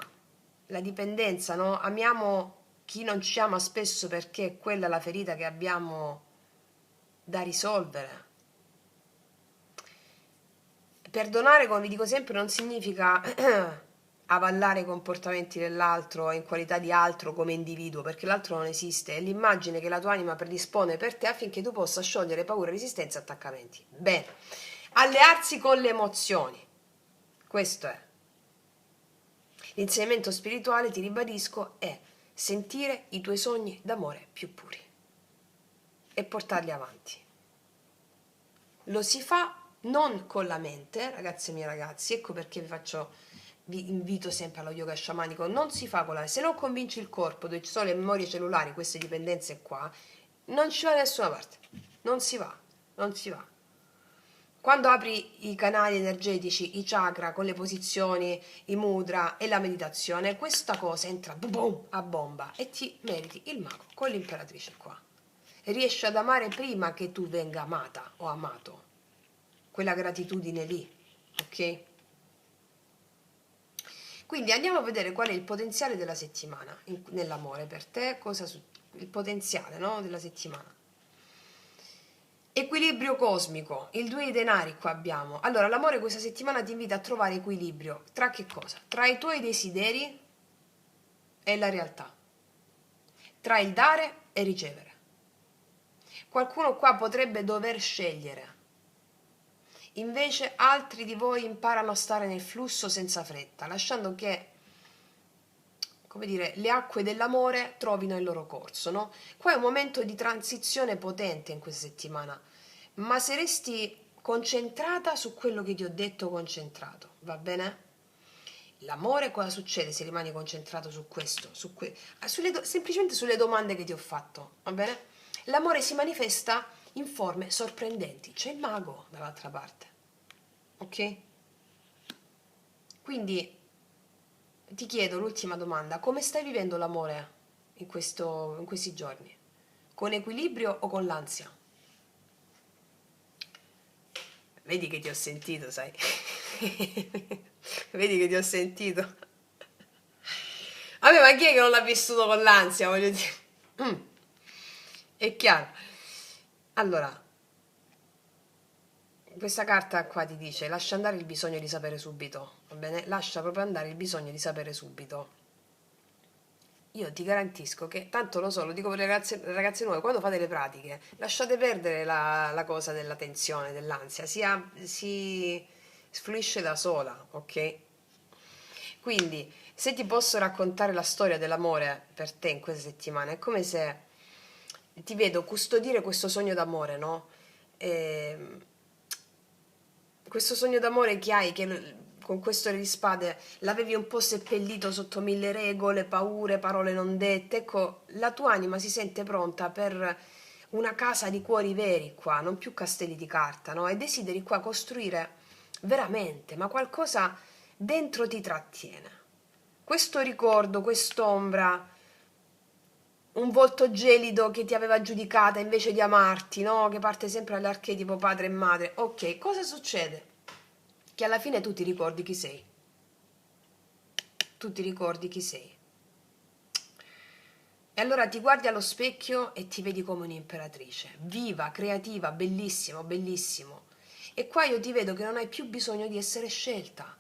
la dipendenza, no? Amiamo chi non ci ama spesso perché è quella la ferita che abbiamo da risolvere. Perdonare, come vi dico sempre, non significa avallare i comportamenti dell'altro in qualità di altro come individuo, perché l'altro non esiste, è l'immagine che la tua anima predispone per te affinché tu possa sciogliere paure, resistenze e attaccamenti. Bene, allearsi con le emozioni, questo è. L'insegnamento spirituale, ti ribadisco, è sentire i tuoi sogni d'amore più puri e portarli avanti. Lo si fa non con la mente, ragazze mie ragazzi, ecco perché vi invito sempre allo yoga sciamanico, non si fa con la mente. Se non convinci il corpo dove ci sono le memorie cellulari, queste dipendenze qua, non ci va da nessuna parte, non si va, non si va. Quando apri i canali energetici, i chakra con le posizioni, i mudra e la meditazione, questa cosa entra boom, a bomba e ti meriti il mago con l'imperatrice qua. Riesci ad amare prima che tu venga amata o amato. Quella gratitudine lì, ok? Quindi andiamo a vedere qual è il potenziale della settimana nell'amore per te, il potenziale, no, della settimana. Equilibrio cosmico, il 2 di denari qua abbiamo. Allora, l'amore questa settimana ti invita a trovare equilibrio tra che cosa? Tra i tuoi desideri e la realtà, tra il dare e ricevere. Qualcuno qua potrebbe dover scegliere, invece altri di voi imparano a stare nel flusso senza fretta, lasciando che, come dire, le acque dell'amore trovino il loro corso, no? Qua è un momento di transizione potente in questa settimana, ma se resti concentrata su quello che ti ho detto, concentrato, va bene? L'amore cosa succede se rimani concentrato su questo, semplicemente sulle domande che ti ho fatto, va bene? L'amore si manifesta in forme sorprendenti, c'è il mago dall'altra parte. ok? Quindi ti chiedo l'ultima domanda: come stai vivendo l'amore in questi giorni? Con equilibrio o con l'ansia? Vedi che ti ho sentito, sai? Vedi che ti ho sentito. Vabbè, ma chi è che non l'ha vissuto con l'ansia, voglio dire? È chiaro. Allora, questa carta qua ti dice: lascia andare il bisogno di sapere subito, va bene? Lascia proprio andare il bisogno di sapere subito. Io ti garantisco che, tanto lo so, lo dico per le ragazze nuove, quando fate le pratiche, lasciate perdere la cosa della tensione, dell'ansia, si fluisce da sola, ok? Quindi, se ti posso raccontare la storia dell'amore per te in questa settimana, è come se ti vedo custodire questo sogno d'amore, no? E questo sogno d'amore che hai, con questo re di spade l'avevi un po' seppellito sotto mille regole, paure, parole non dette. Ecco, la tua anima si sente pronta per una casa di cuori veri qua, non più castelli di carta, no? E desideri qua costruire veramente, ma qualcosa dentro ti trattiene. Questo ricordo, quest'ombra, un volto gelido che ti aveva giudicata invece di amarti, no? Che parte sempre dall'archetipo padre e madre. Ok, cosa succede? Che alla fine tu ti ricordi chi sei. Tu ti ricordi chi sei. E allora ti guardi allo specchio e ti vedi come un'imperatrice, viva, creativa, bellissimo, bellissimo. E qua io ti vedo che non hai più bisogno di essere scelta.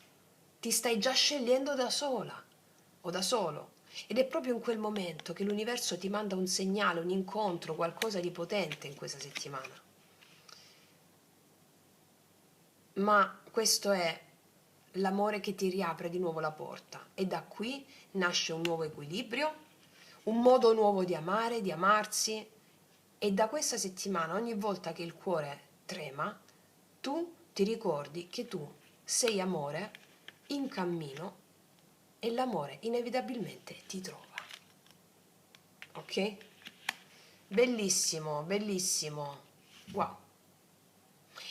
Ti stai già scegliendo da sola o da solo. Ed è proprio in quel momento che l'universo ti manda un segnale, un incontro, qualcosa di potente in questa settimana. Ma questo è l'amore che ti riapre di nuovo la porta e da qui nasce un nuovo equilibrio, un modo nuovo di amare, di amarsi, e da questa settimana ogni volta che il cuore trema, tu ti ricordi che tu sei amore in cammino e l'amore inevitabilmente ti trova. Ok? Bellissimo, bellissimo. Wow.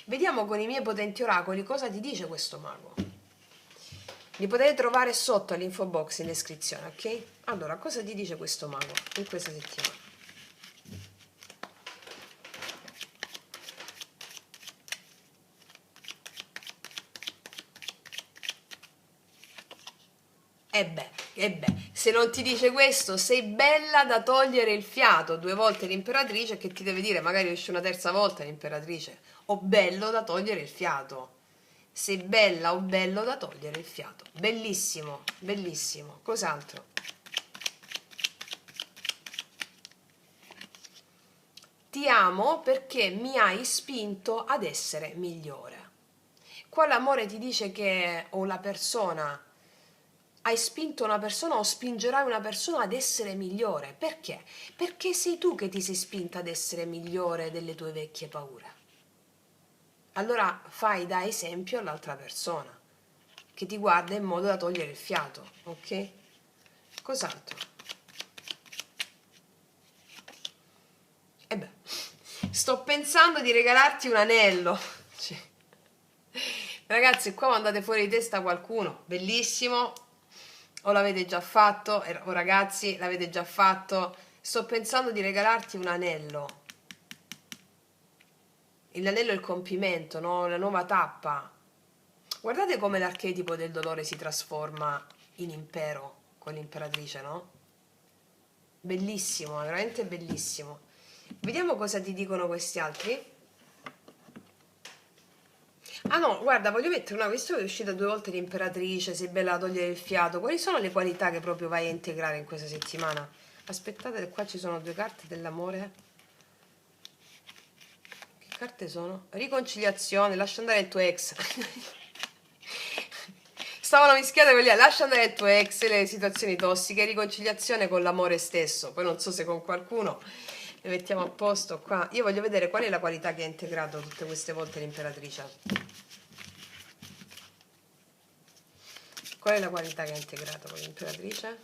Vediamo con i miei potenti oracoli cosa ti dice questo mago. Li potete trovare sotto all'info box in descrizione, ok? Allora, cosa ti dice questo mago in questa settimana? E beh, se non ti dice questo, sei bella da togliere il fiato. 2 volte l'imperatrice, che ti deve dire, magari esce una terza volta l'imperatrice, o bello da togliere il fiato. Sei bella o bello da togliere il fiato. Bellissimo, bellissimo. Cos'altro? Ti amo perché mi hai spinto ad essere migliore. Qua l'amore ti dice che, o la persona, hai spinto una persona o spingerai una persona ad essere migliore. Perché? Perché sei tu che ti sei spinta ad essere migliore delle tue vecchie paure. Allora fai da esempio all'altra persona che ti guarda in modo da togliere il fiato, ok? Cos'altro? E beh, sto pensando di regalarti un anello. Cioè, ragazzi, qua mandate fuori di testa qualcuno, bellissimo, o l'avete già fatto, o ragazzi, l'avete già fatto. Sto pensando di regalarti un anello. L'anello è il compimento, no? La nuova tappa. Guardate come l'archetipo del dolore si trasforma in impero con l'imperatrice, no? Bellissimo, veramente bellissimo. Vediamo cosa ti dicono questi altri. Ah no, guarda, voglio mettere una, visto che è uscita 2 volte l'imperatrice, sei bella da togliere il fiato, quali sono le qualità che proprio vai a integrare in questa settimana? Aspettate, qua ci sono 2 carte dell'amore. Che carte sono? Riconciliazione, lascia andare il tuo ex. Stavano mischiate quelli là, lascia andare il tuo ex, le situazioni tossiche, riconciliazione con l'amore stesso. Poi non so se con qualcuno le mettiamo a posto qua. Io voglio vedere qual è la qualità che ha integrato tutte queste volte l'imperatrice. Qual è la qualità che ha integrato con l'imperatrice?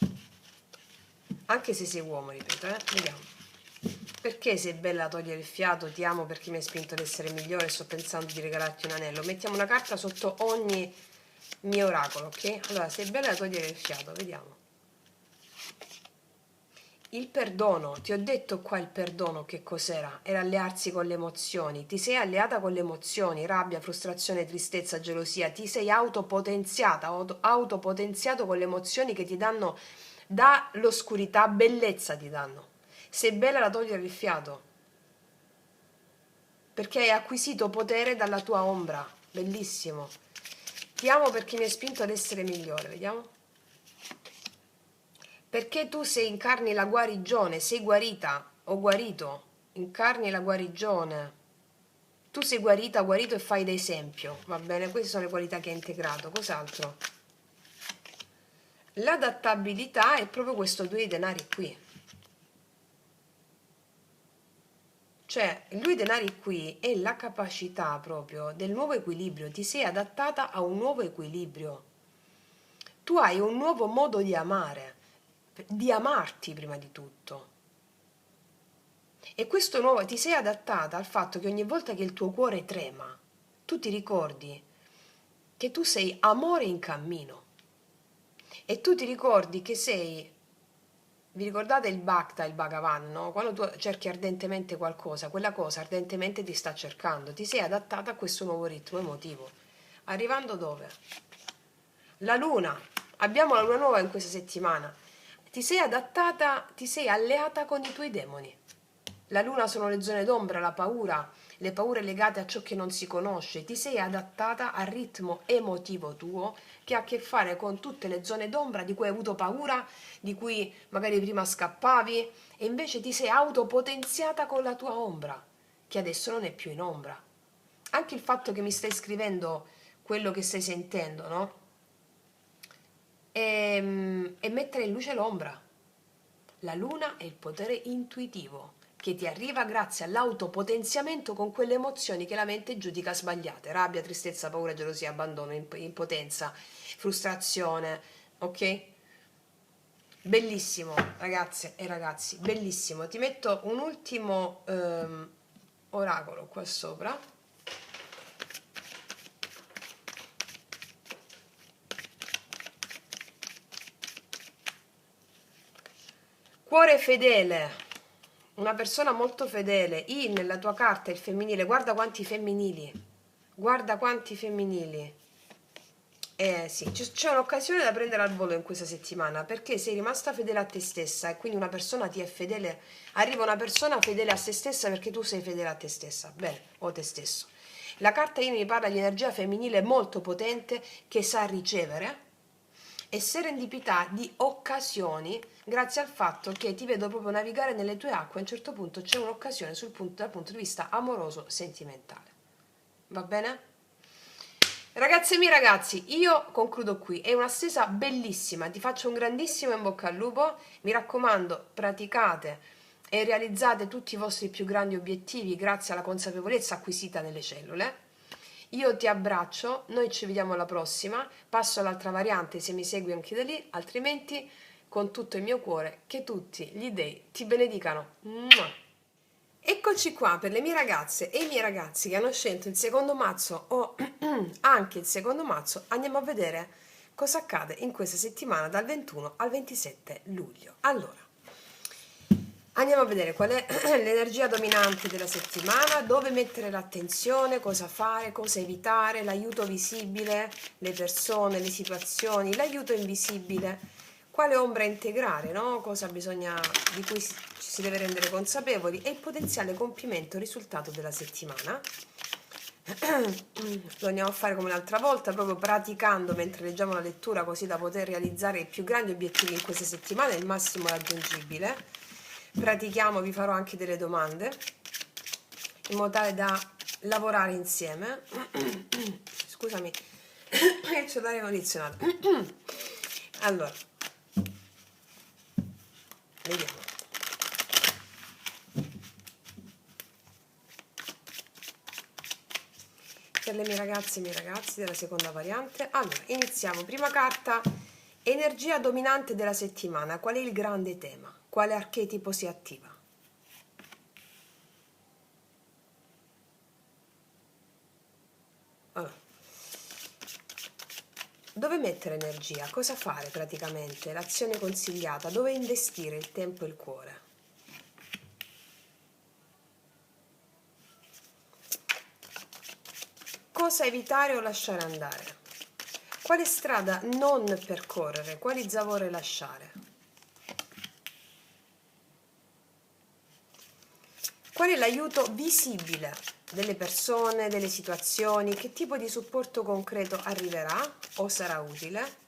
Anche se sei uomo, ripeto, vediamo. Perché sei bella a togliere il fiato? Ti amo perché mi hai spinto ad essere migliore e sto pensando di regalarti un anello. Mettiamo una carta sotto ogni mio oracolo, ok? Allora, sei bella a togliere il fiato, vediamo. Il perdono, ti ho detto qua il perdono che cos'era? Era allearsi con le emozioni. Ti sei alleata con le emozioni, rabbia, frustrazione, tristezza, gelosia. Ti sei autopotenziata, autopotenziato con le emozioni che ti danno dall'oscurità, bellezza ti danno. Sei bella da togliere il fiato, perché hai acquisito potere dalla tua ombra. Bellissimo. Ti amo perché mi hai spinto ad essere migliore, vediamo. Perché tu sei incarni la guarigione, sei guarita o guarito, incarni la guarigione. Tu sei guarita, guarito e fai da esempio, va bene? Queste sono le qualità che hai integrato. Cos'altro? L'adattabilità è proprio questo 2 di denari qui. Cioè, lui denari qui è la capacità proprio del nuovo equilibrio, ti sei adattata a un nuovo equilibrio. Tu hai un nuovo modo di amare, di amarti prima di tutto. E questo nuovo ti sei adattata al fatto che ogni volta che il tuo cuore trema, tu ti ricordi che tu sei amore in cammino. E tu ti ricordi che sei. Vi ricordate il Bhakta, il Bhagavan, no? Quando tu cerchi ardentemente qualcosa, quella cosa ardentemente ti sta cercando, ti sei adattata a questo nuovo ritmo emotivo. Arrivando dove? La luna. Abbiamo la luna nuova in questa settimana. Ti sei adattata, ti sei alleata con i tuoi demoni. La luna sono le zone d'ombra, la paura, le paure legate a ciò che non si conosce. Ti sei adattata al ritmo emotivo tuo che ha a che fare con tutte le zone d'ombra di cui hai avuto paura, di cui magari prima scappavi, e invece ti sei autopotenziata con la tua ombra, che adesso non è più in ombra. Anche il fatto che mi stai scrivendo quello che stai sentendo, no? E mettere in luce l'ombra. La luna è il potere intuitivo che ti arriva grazie all'autopotenziamento con quelle emozioni che la mente giudica sbagliate: rabbia, tristezza, paura, gelosia, abbandono, impotenza, frustrazione, ok? Bellissimo, ragazze e ragazzi, bellissimo. Ti metto un ultimo oracolo qua sopra. Cuore fedele, una persona molto fedele. I nella tua carta il femminile, guarda quanti femminili, guarda quanti femminili. Sì, c'è un'occasione da prendere al volo in questa settimana, perché sei rimasta fedele a te stessa e quindi una persona ti è fedele, arriva una persona fedele a se stessa perché tu sei fedele a te stessa, bene, o te stesso. La carta INI mi parla di energia femminile molto potente che sa ricevere e serendipità di occasioni grazie al fatto che ti vedo proprio navigare nelle tue acque. A un certo punto c'è un'occasione dal punto di vista amoroso sentimentale. Va bene? Ragazze e miei ragazzi, io concludo qui. È una stesa bellissima, ti faccio un grandissimo in bocca al lupo. Mi raccomando, praticate e realizzate tutti i vostri più grandi obiettivi grazie alla consapevolezza acquisita nelle cellule. Io ti abbraccio, noi ci vediamo alla prossima. Passo all'altra variante se mi segui anche da lì, altrimenti con tutto il mio cuore che tutti gli dei ti benedicano. Mua! Eccoci qua per le mie ragazze e i miei ragazzi che hanno scelto il secondo mazzo o anche il secondo mazzo. Andiamo a vedere cosa accade in questa settimana dal 21 al 27 luglio. Allora, andiamo a vedere qual è l'energia dominante della settimana, dove mettere l'attenzione, cosa fare, cosa evitare, l'aiuto visibile, le persone, le situazioni, l'aiuto invisibile, quale ombra integrare, no? Cosa bisogna, di cui ci si deve rendere consapevoli, e il potenziale compimento risultato della settimana. Lo andiamo a fare come l'altra volta, proprio praticando mentre leggiamo la lettura, così da poter realizzare i più grandi obiettivi in questa settimana, il massimo raggiungibile. Pratichiamo, vi farò anche delle domande in modo tale da lavorare insieme. Scusami, c'ho l'aria condizionata. Allora, vediamo. Per le mie ragazze e i miei ragazzi della seconda variante. Allora, iniziamo. Prima carta, energia dominante della settimana. Qual è il grande tema? Quale archetipo si attiva? Dove mettere energia? Cosa fare praticamente? L'azione consigliata, dove investire il tempo e il cuore? Cosa evitare o lasciare andare? Quale strada non percorrere? Quali zavorre lasciare? Qual è l'aiuto visibile delle persone, delle situazioni? Che tipo di supporto concreto arriverà o sarà utile?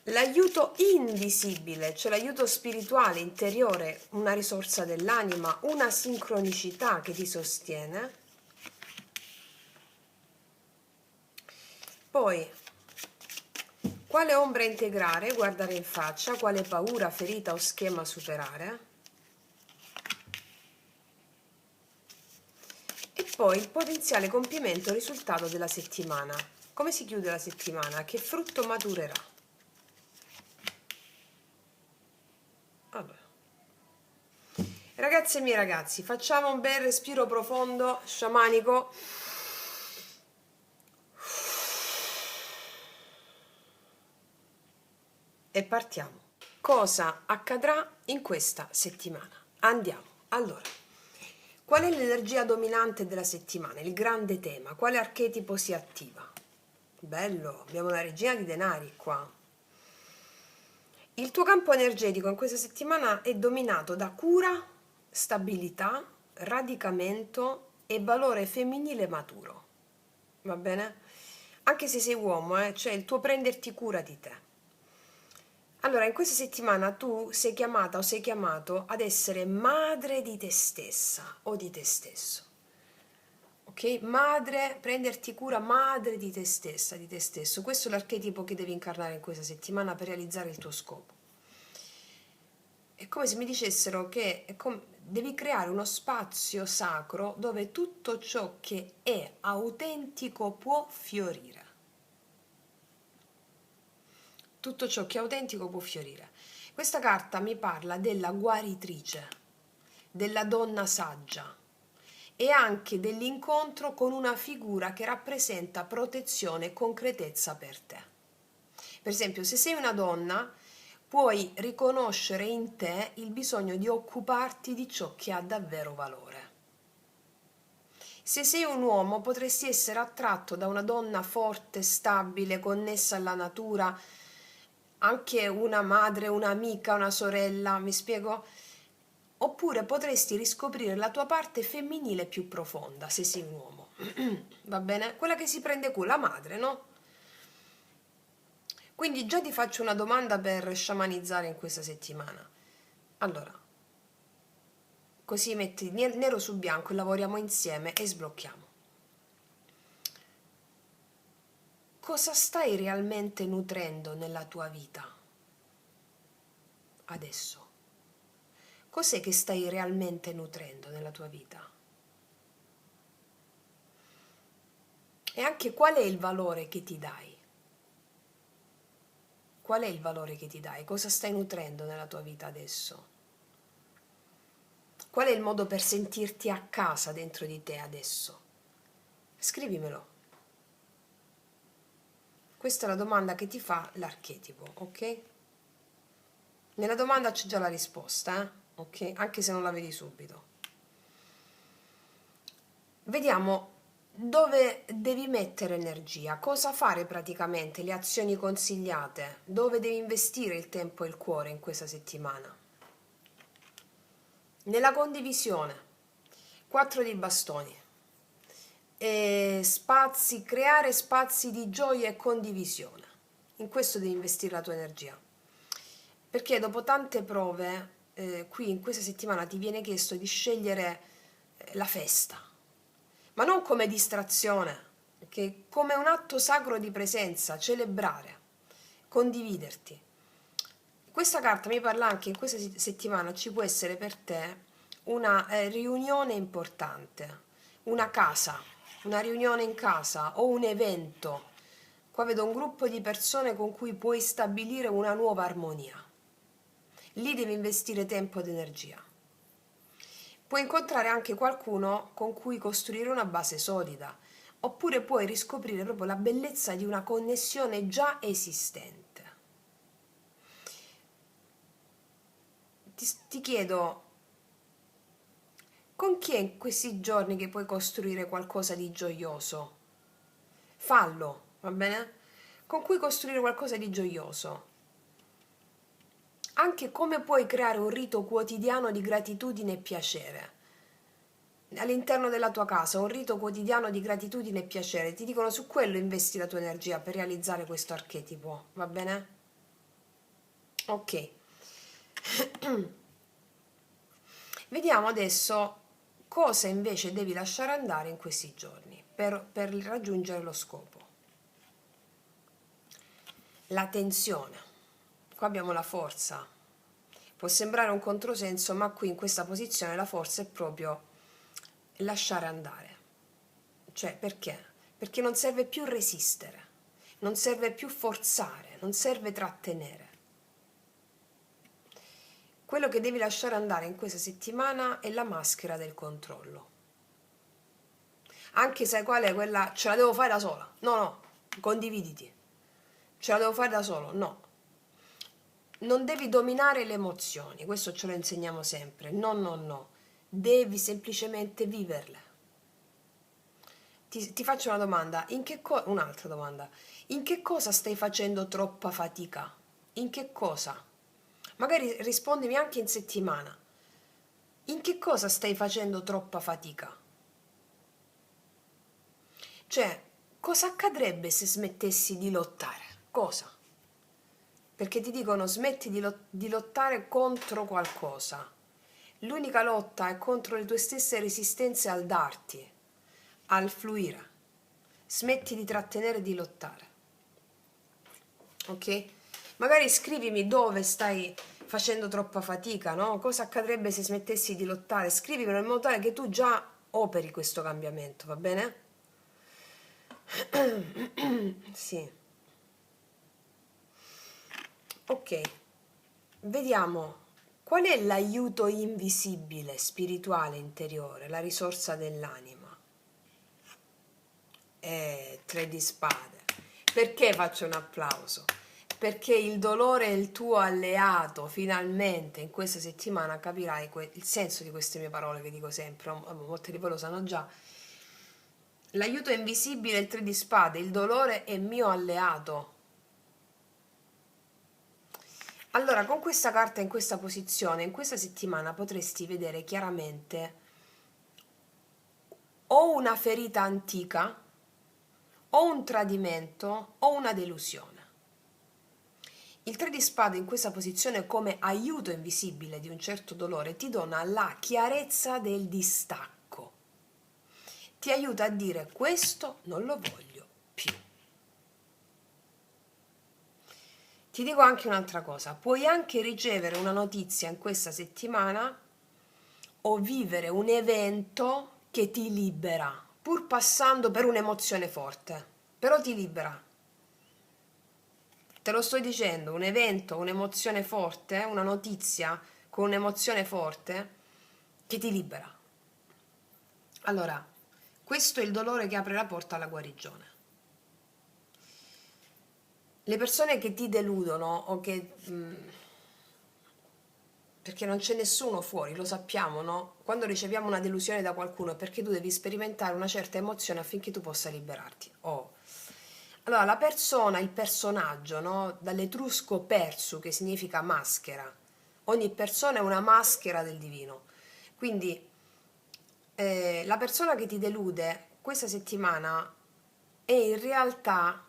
L'aiuto invisibile, cioè l'aiuto spirituale, interiore, una risorsa dell'anima, una sincronicità che ti sostiene. Poi, quale ombra integrare, guardare in faccia, quale paura, ferita o schema superare? E poi il potenziale compimento risultato della settimana. Come si chiude la settimana? Che frutto maturerà? Vabbè. Ragazze e miei ragazzi, facciamo un bel respiro profondo, sciamanico. E partiamo. Cosa accadrà in questa settimana? Andiamo. Allora, qual è l'energia dominante della settimana? Il grande tema. Quale archetipo si attiva? Bello, abbiamo la regina di denari qua. Il tuo campo energetico in questa settimana è dominato da cura, stabilità, radicamento e valore femminile maturo. Va bene? Anche se sei uomo, cioè il tuo prenderti cura di te. Allora, in questa settimana tu sei chiamata o sei chiamato ad essere madre di te stessa o di te stesso. Ok? Madre, prenderti cura, madre di te stessa, di te stesso. Questo è l'archetipo che devi incarnare in questa settimana per realizzare il tuo scopo. È come se mi dicessero che devi creare uno spazio sacro dove tutto ciò che è autentico può fiorire. Tutto ciò che è autentico può fiorire. Questa carta mi parla della guaritrice, della donna saggia e anche dell'incontro con una figura che rappresenta protezione e concretezza per te. Per esempio, se sei una donna, puoi riconoscere in te il bisogno di occuparti di ciò che ha davvero valore. Se sei un uomo, potresti essere attratto da una donna forte, stabile, connessa alla natura, anche una madre, un'amica, una sorella, mi spiego? Oppure potresti riscoprire la tua parte femminile più profonda, se sei un uomo. Va bene? Quella che si prende cura, la madre, no? Quindi già ti faccio una domanda per sciamanizzare in questa settimana. Allora, così metti nero su bianco e lavoriamo insieme e sblocchiamo. Cosa stai realmente nutrendo nella tua vita adesso? Cos'è che stai realmente nutrendo nella tua vita? E anche qual è il valore che ti dai? Qual è il valore che ti dai? Cosa stai nutrendo nella tua vita adesso? Qual è il modo per sentirti a casa dentro di te adesso? Scrivimelo. Questa è la domanda che ti fa l'archetipo, ok? Nella domanda c'è già la risposta, ok? Anche se non la vedi subito. Vediamo dove devi mettere energia, cosa fare praticamente, le azioni consigliate, dove devi investire il tempo e il cuore in questa settimana. Nella condivisione, 4 di bastoni, spazi, creare spazi di gioia e condivisione. In questo devi investire la tua energia. Perché dopo tante prove, qui in questa settimana ti viene chiesto di scegliere la festa, ma non come distrazione, che come un atto sacro di presenza, celebrare, condividerti. Questa carta mi parla anche in questa settimana ci può essere per te una riunione importante, una casa, una riunione in casa o un evento. Qua vedo un gruppo di persone con cui puoi stabilire una nuova armonia. Lì devi investire tempo ed energia. Puoi incontrare anche qualcuno con cui costruire una base solida, oppure puoi riscoprire proprio la bellezza di una connessione già esistente. Ti chiedo, con chi è in questi giorni che puoi costruire qualcosa di gioioso? Fallo, va bene? Con cui costruire qualcosa di gioioso. Anche come puoi creare un rito quotidiano di gratitudine e piacere. All'interno della tua casa, un rito quotidiano di gratitudine e piacere. Ti dicono su quello investi la tua energia per realizzare questo archetipo, va bene? Ok. Vediamo adesso cosa invece devi lasciare andare in questi giorni per raggiungere lo scopo. La tensione. Qua abbiamo la forza. Può sembrare un controsenso, ma qui in questa posizione la forza è proprio lasciare andare. Cioè, perché? Perché non serve più resistere, non serve più forzare, non serve trattenere. Quello che devi lasciare andare in questa settimana è la maschera del controllo. Anche sai qual è quella, ce la devo fare da sola. No, no, condividiti. Ce la devo fare da solo, no. Non devi dominare le emozioni, questo ce lo insegniamo sempre. No, no, no. Devi semplicemente viverle. Ti faccio una domanda, un'altra domanda. In che cosa stai facendo troppa fatica? In che cosa? Magari rispondimi anche in settimana. In che cosa stai facendo troppa fatica? Cioè, cosa accadrebbe se smettessi di lottare? Cosa? Perché ti dicono smetti di lottare contro qualcosa. L'unica lotta è contro le tue stesse resistenze al darti, al fluire. Smetti di trattenere e di lottare. Ok? Magari scrivimi dove stai facendo troppa fatica, no? Cosa accadrebbe se smettessi di lottare? Scrivimelo in modo tale che tu già operi questo cambiamento, va bene? Sì. Ok. Vediamo qual è l'aiuto invisibile, spirituale, interiore, la risorsa dell'anima. Tre di spade. Perché faccio un applauso? Perché il dolore è il tuo alleato. Finalmente in questa settimana capirai il senso di queste mie parole che dico sempre, molte di voi lo sanno già. L'aiuto è invisibile, il tre di spade, il dolore è mio alleato. Allora, con questa carta in questa posizione, in questa settimana potresti vedere chiaramente o una ferita antica, o un tradimento, o una delusione. Il tre di spade in questa posizione come aiuto invisibile di un certo dolore ti dona la chiarezza del distacco. Ti aiuta a dire questo non lo voglio più. Ti dico anche un'altra cosa, puoi anche ricevere una notizia in questa settimana o vivere un evento che ti libera, pur passando per un'emozione forte, però ti libera. Te lo sto dicendo, un evento, un'emozione forte, una notizia con un'emozione forte che ti libera. Allora, questo è il dolore che apre la porta alla guarigione. Le persone che ti deludono o che... perché non c'è nessuno fuori, lo sappiamo, no? Quando riceviamo una delusione da qualcuno è perché tu devi sperimentare una certa emozione affinché tu possa liberarti. Allora, la persona, il personaggio, no? Dall'etrusco persu, che significa maschera. Ogni persona è una maschera del divino. Quindi la persona che ti delude questa settimana è in realtà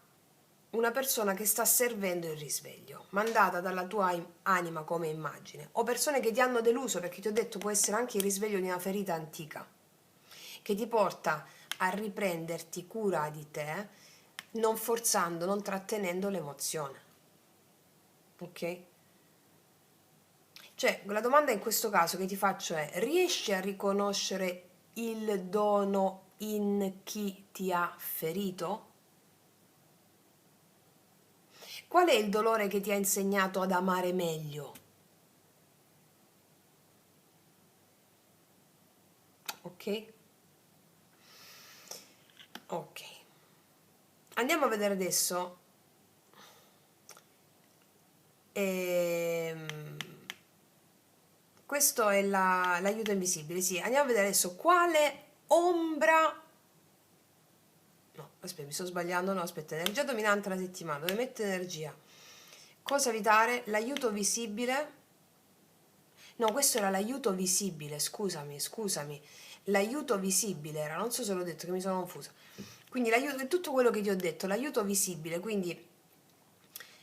una persona che sta servendo il risveglio, mandata dalla tua anima come immagine, o persone che ti hanno deluso, perché ti ho detto può essere anche il risveglio di una ferita antica, che ti porta a riprenderti cura di te, non forzando, non trattenendo l'emozione. Ok? Cioè, la domanda in questo caso che ti faccio è: riesci a riconoscere il dono in chi ti ha ferito? Qual è il dolore che ti ha insegnato ad amare meglio? ok? Ok. Andiamo a vedere adesso questo è l'aiuto invisibile, sì. Andiamo a vedere adesso quale ombra. No, aspetta, mi sto sbagliando. No, aspetta, energia dominante la settimana, dove mette energia? Cosa evitare? L'aiuto visibile. No, questo era l'aiuto visibile, scusami. L'aiuto visibile era, non so se l'ho detto, che mi sono confusa. Quindi l'aiuto, tutto quello che ti ho detto, l'aiuto visibile, quindi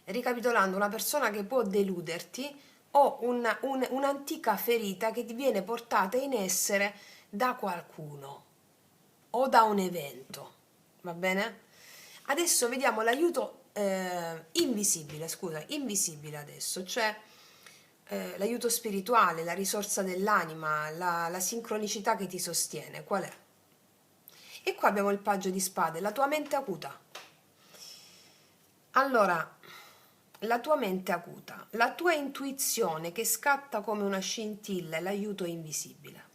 ricapitolando, una persona che può deluderti o un'antica ferita che ti viene portata in essere da qualcuno o da un evento, va bene? Adesso vediamo l'aiuto invisibile, scusa, invisibile adesso, cioè l'aiuto spirituale, la risorsa dell'anima, la sincronicità che ti sostiene, qual è? E qua abbiamo il paggio di spade, la tua mente acuta. Allora, la tua mente acuta, la tua intuizione che scatta come una scintilla è l'aiuto invisibile.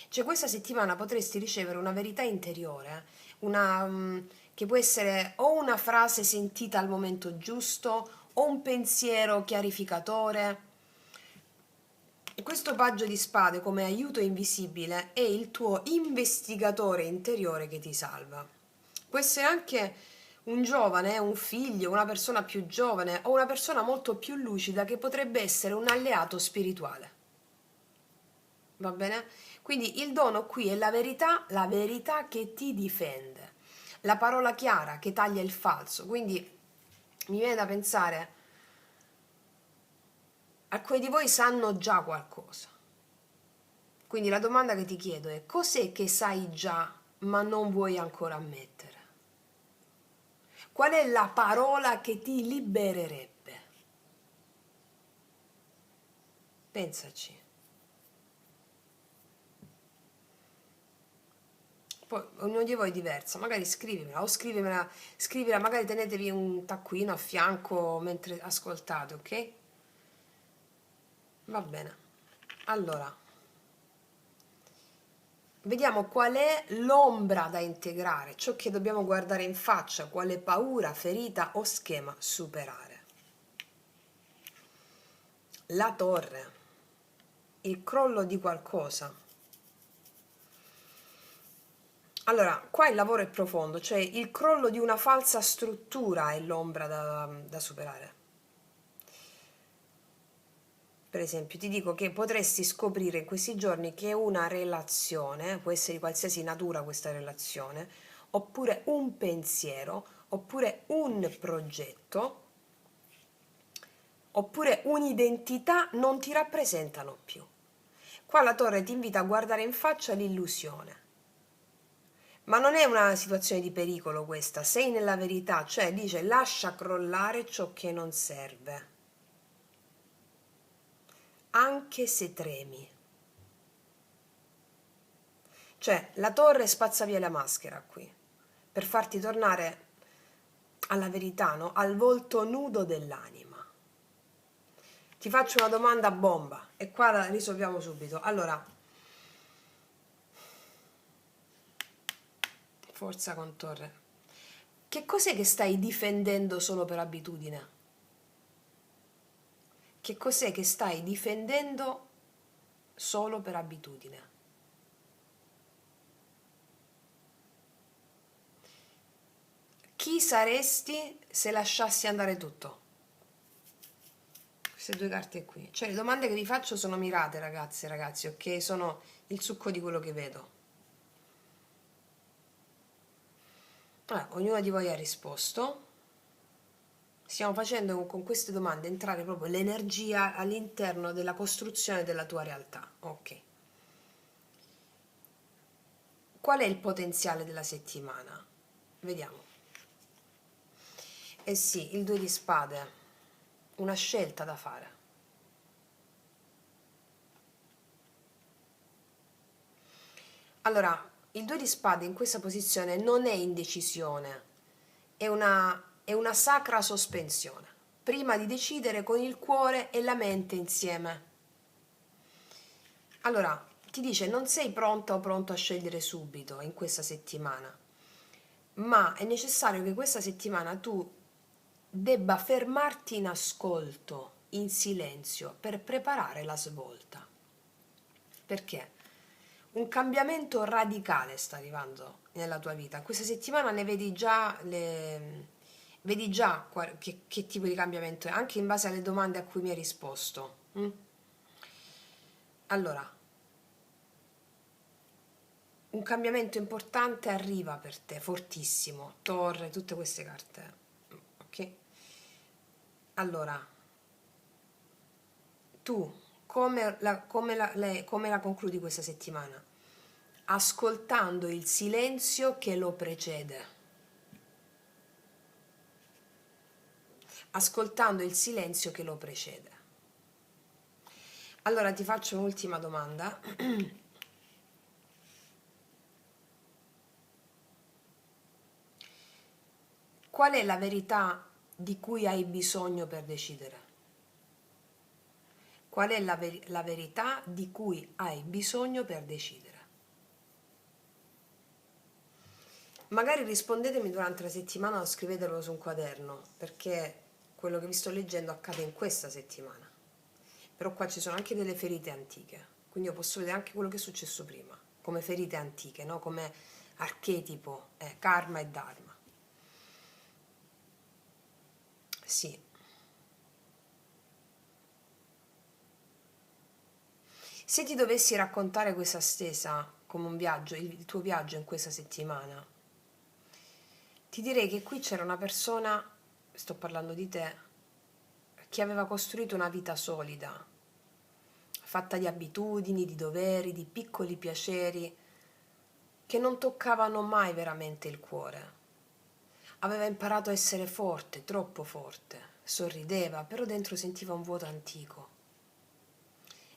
Cioè questa settimana potresti ricevere una verità interiore, che può essere o una frase sentita al momento giusto o un pensiero chiarificatore. Questo paggio di spade come aiuto invisibile è il tuo investigatore interiore che ti salva. Può essere anche un giovane, un figlio, una persona più giovane o una persona molto più lucida che potrebbe essere un alleato spirituale. Va bene? Quindi il dono qui è la verità che ti difende, la parola chiara che taglia il falso. Quindi mi viene da pensare, alcuni di voi sanno già qualcosa. Quindi la domanda che ti chiedo è: cos'è che sai già ma non vuoi ancora ammettere? Qual è la parola che ti libererebbe? Pensaci. Poi ognuno di voi è diverso, magari scrivimela o scrivila, magari tenetevi un taccuino a fianco mentre ascoltate, ok? Va bene. Allora, vediamo qual è l'ombra da integrare, ciò che dobbiamo guardare in faccia, quale paura, ferita o schema superare. La torre, il crollo di qualcosa. Allora, qua il lavoro è profondo, cioè il crollo di una falsa struttura è l'ombra da superare. Per esempio, ti dico che potresti scoprire in questi giorni che una relazione, può essere di qualsiasi natura questa relazione, oppure un pensiero, oppure un progetto, oppure un'identità non ti rappresentano più. Qua la torre ti invita a guardare in faccia l'illusione. Ma non è una situazione di pericolo questa, sei nella verità, cioè dice lascia crollare ciò che non serve, anche se tremi. Cioè la torre spazza via la maschera qui, per farti tornare alla verità, no? Al volto nudo dell'anima. Ti faccio una domanda bomba e qua la risolviamo subito. Allora, forza con torre. Che cos'è che stai difendendo solo per abitudine? Che cos'è che stai difendendo solo per abitudine? Chi saresti se lasciassi andare tutto? Queste due carte qui. Cioè le domande che vi faccio sono mirate, ragazze e ragazzi, ok? Sono il succo di quello che vedo. Ognuno di voi ha risposto. Stiamo facendo con queste domande entrare proprio l'energia all'interno della costruzione della tua realtà. Ok. Qual è il potenziale della settimana? Vediamo. Eh sì, il 2 di spade, una scelta da fare. Allora, il 2 di spade in questa posizione non è indecisione, è una sacra sospensione, prima di decidere con il cuore e la mente insieme. Allora, ti dice non sei pronta o pronto a scegliere subito in questa settimana, ma è necessario che questa settimana tu debba fermarti in ascolto, in silenzio, per preparare la svolta. Perché? Un cambiamento radicale sta arrivando nella tua vita. Questa settimana ne vedi già che tipo di cambiamento è, anche in base alle domande a cui mi hai risposto. Allora, un cambiamento importante arriva per te, fortissimo. Torre, tutte queste carte. Ok? Allora, tu come la concludi questa settimana? Ascoltando il silenzio che lo precede. Ascoltando il silenzio che lo precede. Allora ti faccio un'ultima domanda. Qual è la verità di cui hai bisogno per decidere? Qual è la verità di cui hai bisogno per decidere? Magari rispondetemi durante la settimana o scrivetelo su un quaderno, perché quello che vi sto leggendo accade in questa settimana. Però qua ci sono anche delle ferite antiche, quindi io posso vedere anche quello che è successo prima, come ferite antiche, no? Come archetipo, karma e dharma. Sì. Se ti dovessi raccontare questa stesa come un viaggio, il tuo viaggio in questa settimana, ti direi che qui c'era una persona, sto parlando di te, che aveva costruito una vita solida, fatta di abitudini, di doveri, di piccoli piaceri che non toccavano mai veramente il cuore. Aveva imparato a essere forte, troppo forte, sorrideva, però dentro sentiva un vuoto antico,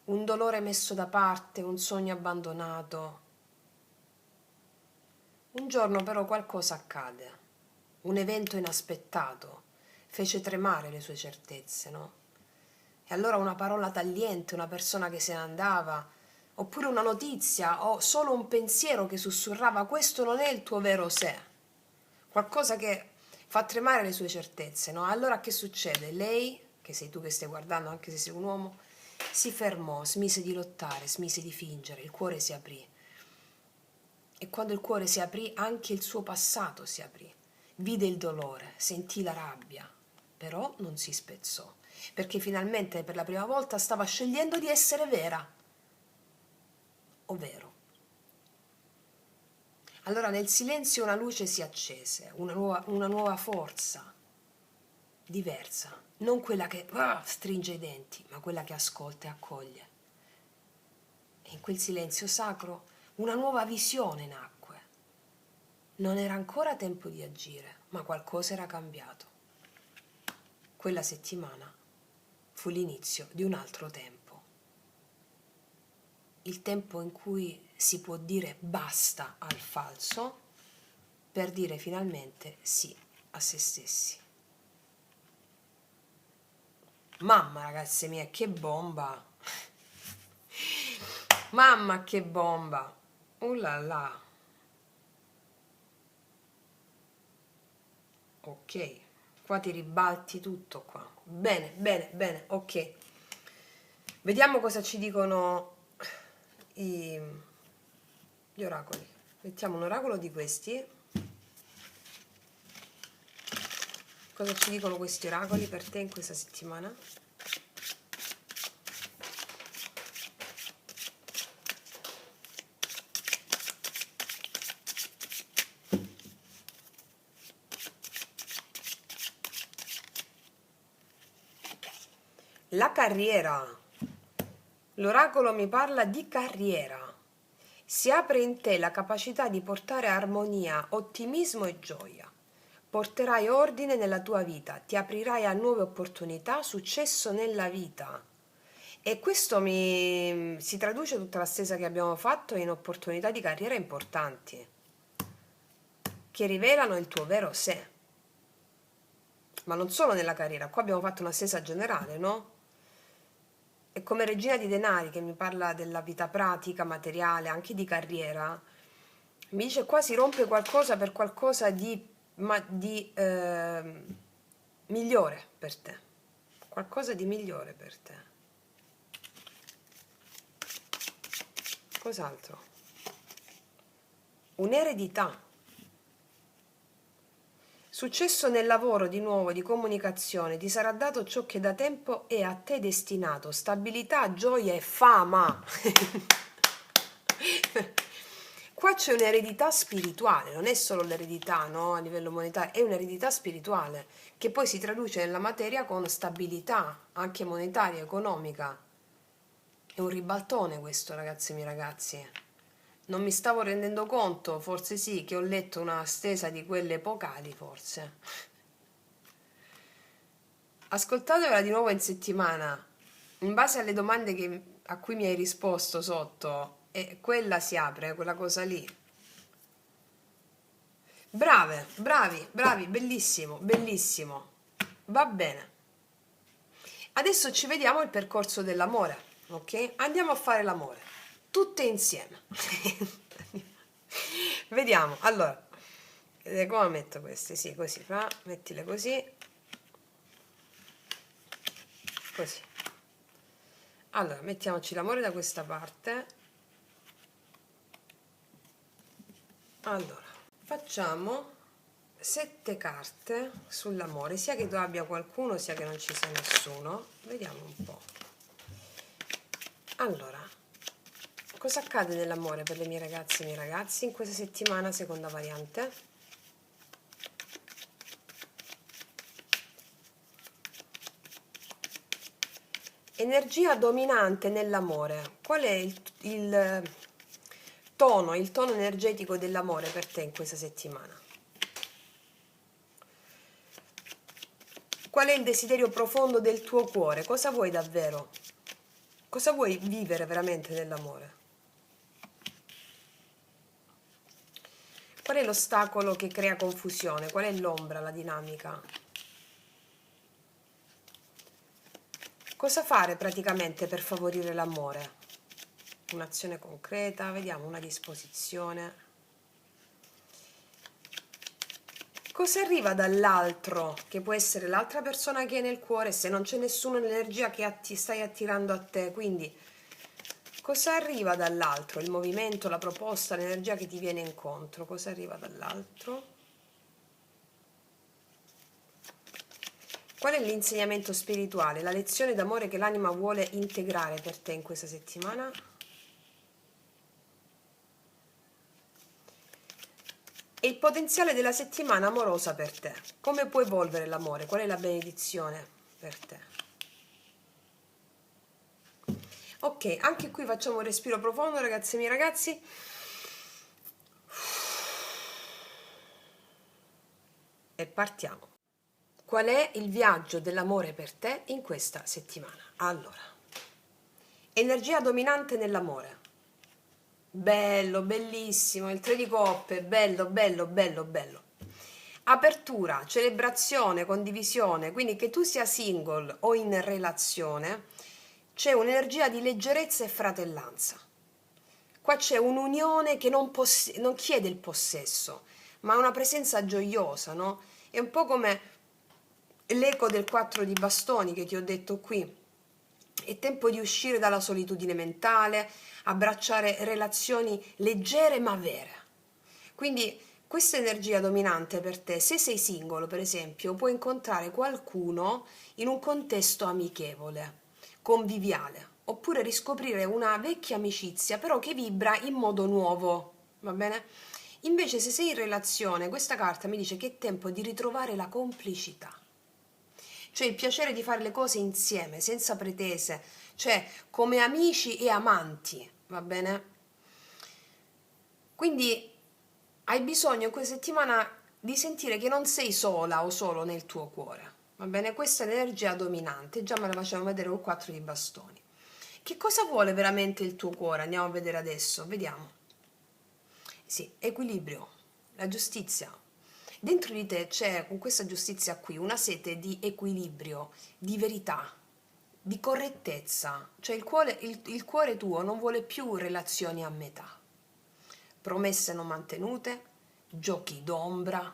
un dolore messo da parte, un sogno abbandonato. Un giorno però qualcosa accade, un evento inaspettato fece tremare le sue certezze, no? E allora una parola tagliente, una persona che se ne andava, oppure una notizia o solo un pensiero che sussurrava questo non è il tuo vero sé, qualcosa che fa tremare le sue certezze, no? Allora che succede? Lei, che sei tu che stai guardando, anche se sei un uomo, si fermò, smise di lottare, smise di fingere, il cuore si aprì. E quando il cuore si aprì, anche il suo passato si aprì. Vide il dolore, sentì la rabbia, però non si spezzò, perché finalmente per la prima volta stava scegliendo di essere vera, ovvero. Allora nel silenzio una luce si accese, una nuova forza, diversa, non quella che stringe i denti, ma quella che ascolta e accoglie. E in quel silenzio sacro una nuova visione nacque. Non era ancora tempo di agire, ma qualcosa era cambiato. Quella settimana fu l'inizio di un altro tempo. Il tempo in cui si può dire basta al falso per dire finalmente sì a se stessi. Mamma, ragazze mie, che bomba! Mamma, che bomba! La la! Ok, qua ti ribalti tutto qua. Bene, bene, bene, ok. Vediamo cosa ci dicono gli oracoli. Mettiamo un oracolo di questi. Cosa ci dicono questi oracoli per te in questa settimana? La carriera. L'oracolo mi parla di carriera. Si apre in te la capacità di portare armonia, ottimismo e gioia. Porterai ordine nella tua vita, ti aprirai a nuove opportunità, successo nella vita. E questo si traduce tutta la stesa che abbiamo fatto in opportunità di carriera importanti, che rivelano il tuo vero sé. Ma non solo nella carriera, qua abbiamo fatto una stesa generale, no? è come regina di denari che mi parla della vita pratica, materiale, anche di carriera. Mi dice qua si rompe qualcosa per qualcosa di migliore per te. Qualcosa di migliore per te. Cos'altro? Un'eredità. Successo nel lavoro, di nuovo, di comunicazione, ti sarà dato ciò che da tempo è a te destinato, stabilità, gioia e fama. Qua c'è un'eredità spirituale, non è solo l'eredità, no, a livello monetario, è un'eredità spirituale che poi si traduce nella materia con stabilità, anche monetaria, economica. È un ribaltone questo, ragazzi miei ragazzi. Non mi stavo rendendo conto, forse sì, che ho letto una stesa di quelle epocali, forse. Ascoltatevela di nuovo in settimana, in base alle domande a cui mi hai risposto sotto, e quella si apre, quella cosa lì. Brave, bravi, bravi, bellissimo, bellissimo. Va bene. Adesso ci vediamo il percorso dell'amore, ok? Andiamo a fare l'amore, tutte insieme. Vediamo, allora, come metto queste? Sì, così, mettile così, così. Allora, mettiamoci l'amore da questa parte. Allora, facciamo 7 carte sull'amore, sia che tu abbia qualcuno, sia che non ci sia nessuno. Vediamo un po'. Allora, cosa accade nell'amore per le mie ragazze e i miei ragazzi in questa settimana, seconda variante? Energia dominante nell'amore. Qual è il tono energetico dell'amore per te in questa settimana? Qual è il desiderio profondo del tuo cuore? Cosa vuoi davvero? Cosa vuoi vivere veramente nell'amore? Qual è l'ostacolo che crea confusione? Qual è l'ombra, la dinamica? Cosa fare praticamente per favorire l'amore? Un'azione concreta, vediamo una disposizione. Cosa arriva dall'altro, che può essere l'altra persona che è nel cuore, se non c'è nessuno nell'energia che ti stai attirando a te, quindi cosa arriva dall'altro? Il movimento, la proposta, l'energia che ti viene incontro, cosa arriva dall'altro? Qual è l'insegnamento spirituale, la lezione d'amore che l'anima vuole integrare per te in questa settimana? E il potenziale della settimana amorosa per te. Come può evolvere l'amore? Qual è la benedizione per te? Ok, anche qui facciamo un respiro profondo, ragazzi e miei ragazzi. E partiamo. Qual è il viaggio dell'amore per te in questa settimana? Allora, energia dominante nell'amore. Bello, bellissimo, il 3 di coppe, bello, bello, bello, bello. Apertura, celebrazione, condivisione, quindi che tu sia single o in relazione, c'è un'energia di leggerezza e fratellanza. Qua c'è un'unione che non chiede il possesso, ma una presenza gioiosa, no? È un po' come l'eco del 4 di bastoni che ti ho detto qui. È tempo di uscire dalla solitudine mentale, abbracciare relazioni leggere ma vere. Quindi questa energia dominante per te, se sei singolo per esempio, puoi incontrare qualcuno in un contesto amichevole, conviviale, oppure riscoprire una vecchia amicizia però che vibra in modo nuovo, va bene? Invece se sei in relazione, questa carta mi dice che è tempo di ritrovare la complicità, cioè il piacere di fare le cose insieme, senza pretese, cioè come amici e amanti, va bene? Quindi hai bisogno in questa settimana di sentire che non sei sola o solo nel tuo cuore, va bene? Questa è l'energia dominante, già me la facciamo vedere col 4 di bastoni. Che cosa vuole veramente il tuo cuore? Andiamo a vedere adesso, vediamo. Sì, equilibrio, la giustizia. Dentro di te c'è, con questa giustizia qui, una sete di equilibrio, di verità, di correttezza, cioè il cuore tuo non vuole più relazioni a metà, promesse non mantenute, giochi d'ombra,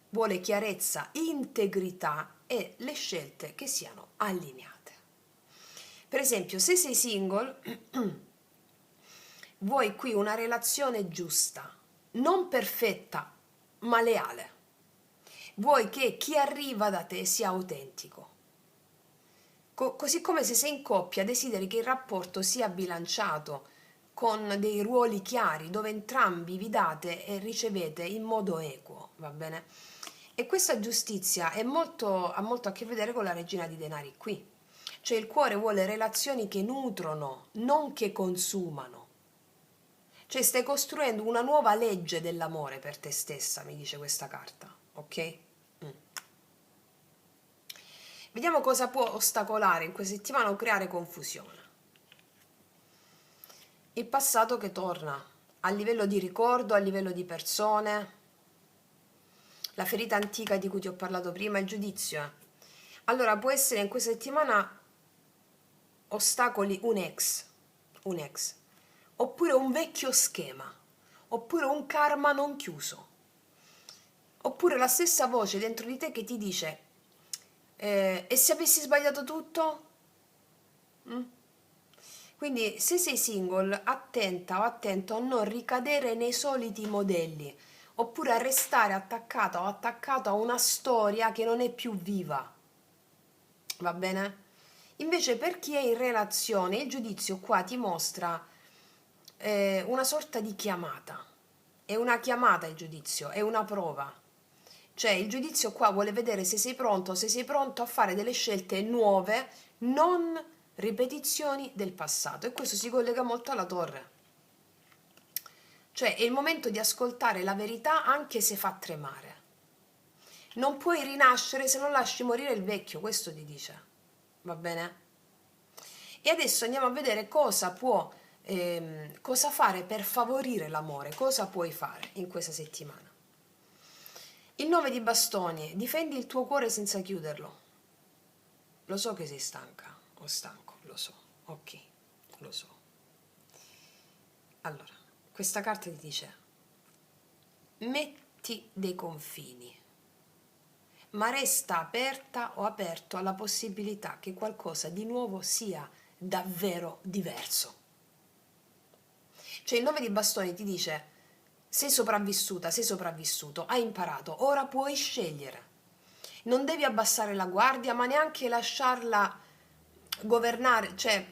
vuole chiarezza, integrità e le scelte che siano allineate. Per esempio, se sei single, vuoi qui una relazione giusta, non perfetta, ma leale. Vuoi che chi arriva da te sia autentico. Così come se sei in coppia, desideri che il rapporto sia bilanciato, con dei ruoli chiari, dove entrambi vi date e ricevete in modo equo, va bene? E questa giustizia ha molto a che vedere con la regina di denari qui. Cioè il cuore vuole relazioni che nutrono, non che consumano. Cioè stai costruendo una nuova legge dell'amore per te stessa, mi dice questa carta, ok? Vediamo cosa può ostacolare in questa settimana o creare confusione. Il passato che torna, a livello di ricordo, a livello di persone, la ferita antica di cui ti ho parlato prima, il giudizio. Allora può essere in questa settimana ostacoli un ex, oppure un vecchio schema, oppure un karma non chiuso, oppure la stessa voce dentro di te che ti dice e se avessi sbagliato tutto? Quindi se sei single, attenta o attento a non ricadere nei soliti modelli, oppure a restare attaccata o attaccato a una storia che non è più viva. Va bene? Invece per chi è in relazione, il giudizio qua ti mostra una sorta di chiamata. È una chiamata il giudizio, è una prova. Cioè il giudizio qua vuole vedere se sei pronto a fare delle scelte nuove, non ripetizioni del passato. E questo si collega molto alla torre. Cioè è il momento di ascoltare la verità anche se fa tremare. Non puoi rinascere se non lasci morire il vecchio, questo ti dice. Va bene? E adesso andiamo a vedere cosa fare per favorire l'amore, cosa puoi fare in questa settimana. Il 9 di bastoni, difendi il tuo cuore senza chiuderlo. Lo so che sei stanca o stanco, lo so, ok, lo so. Allora, questa carta ti dice, metti dei confini, ma resta aperta o aperto alla possibilità che qualcosa di nuovo sia davvero diverso. Cioè il 9 di bastoni ti dice, sei sopravvissuta, sei sopravvissuto, hai imparato, ora puoi scegliere. Non devi abbassare la guardia, ma neanche lasciarla governare, cioè,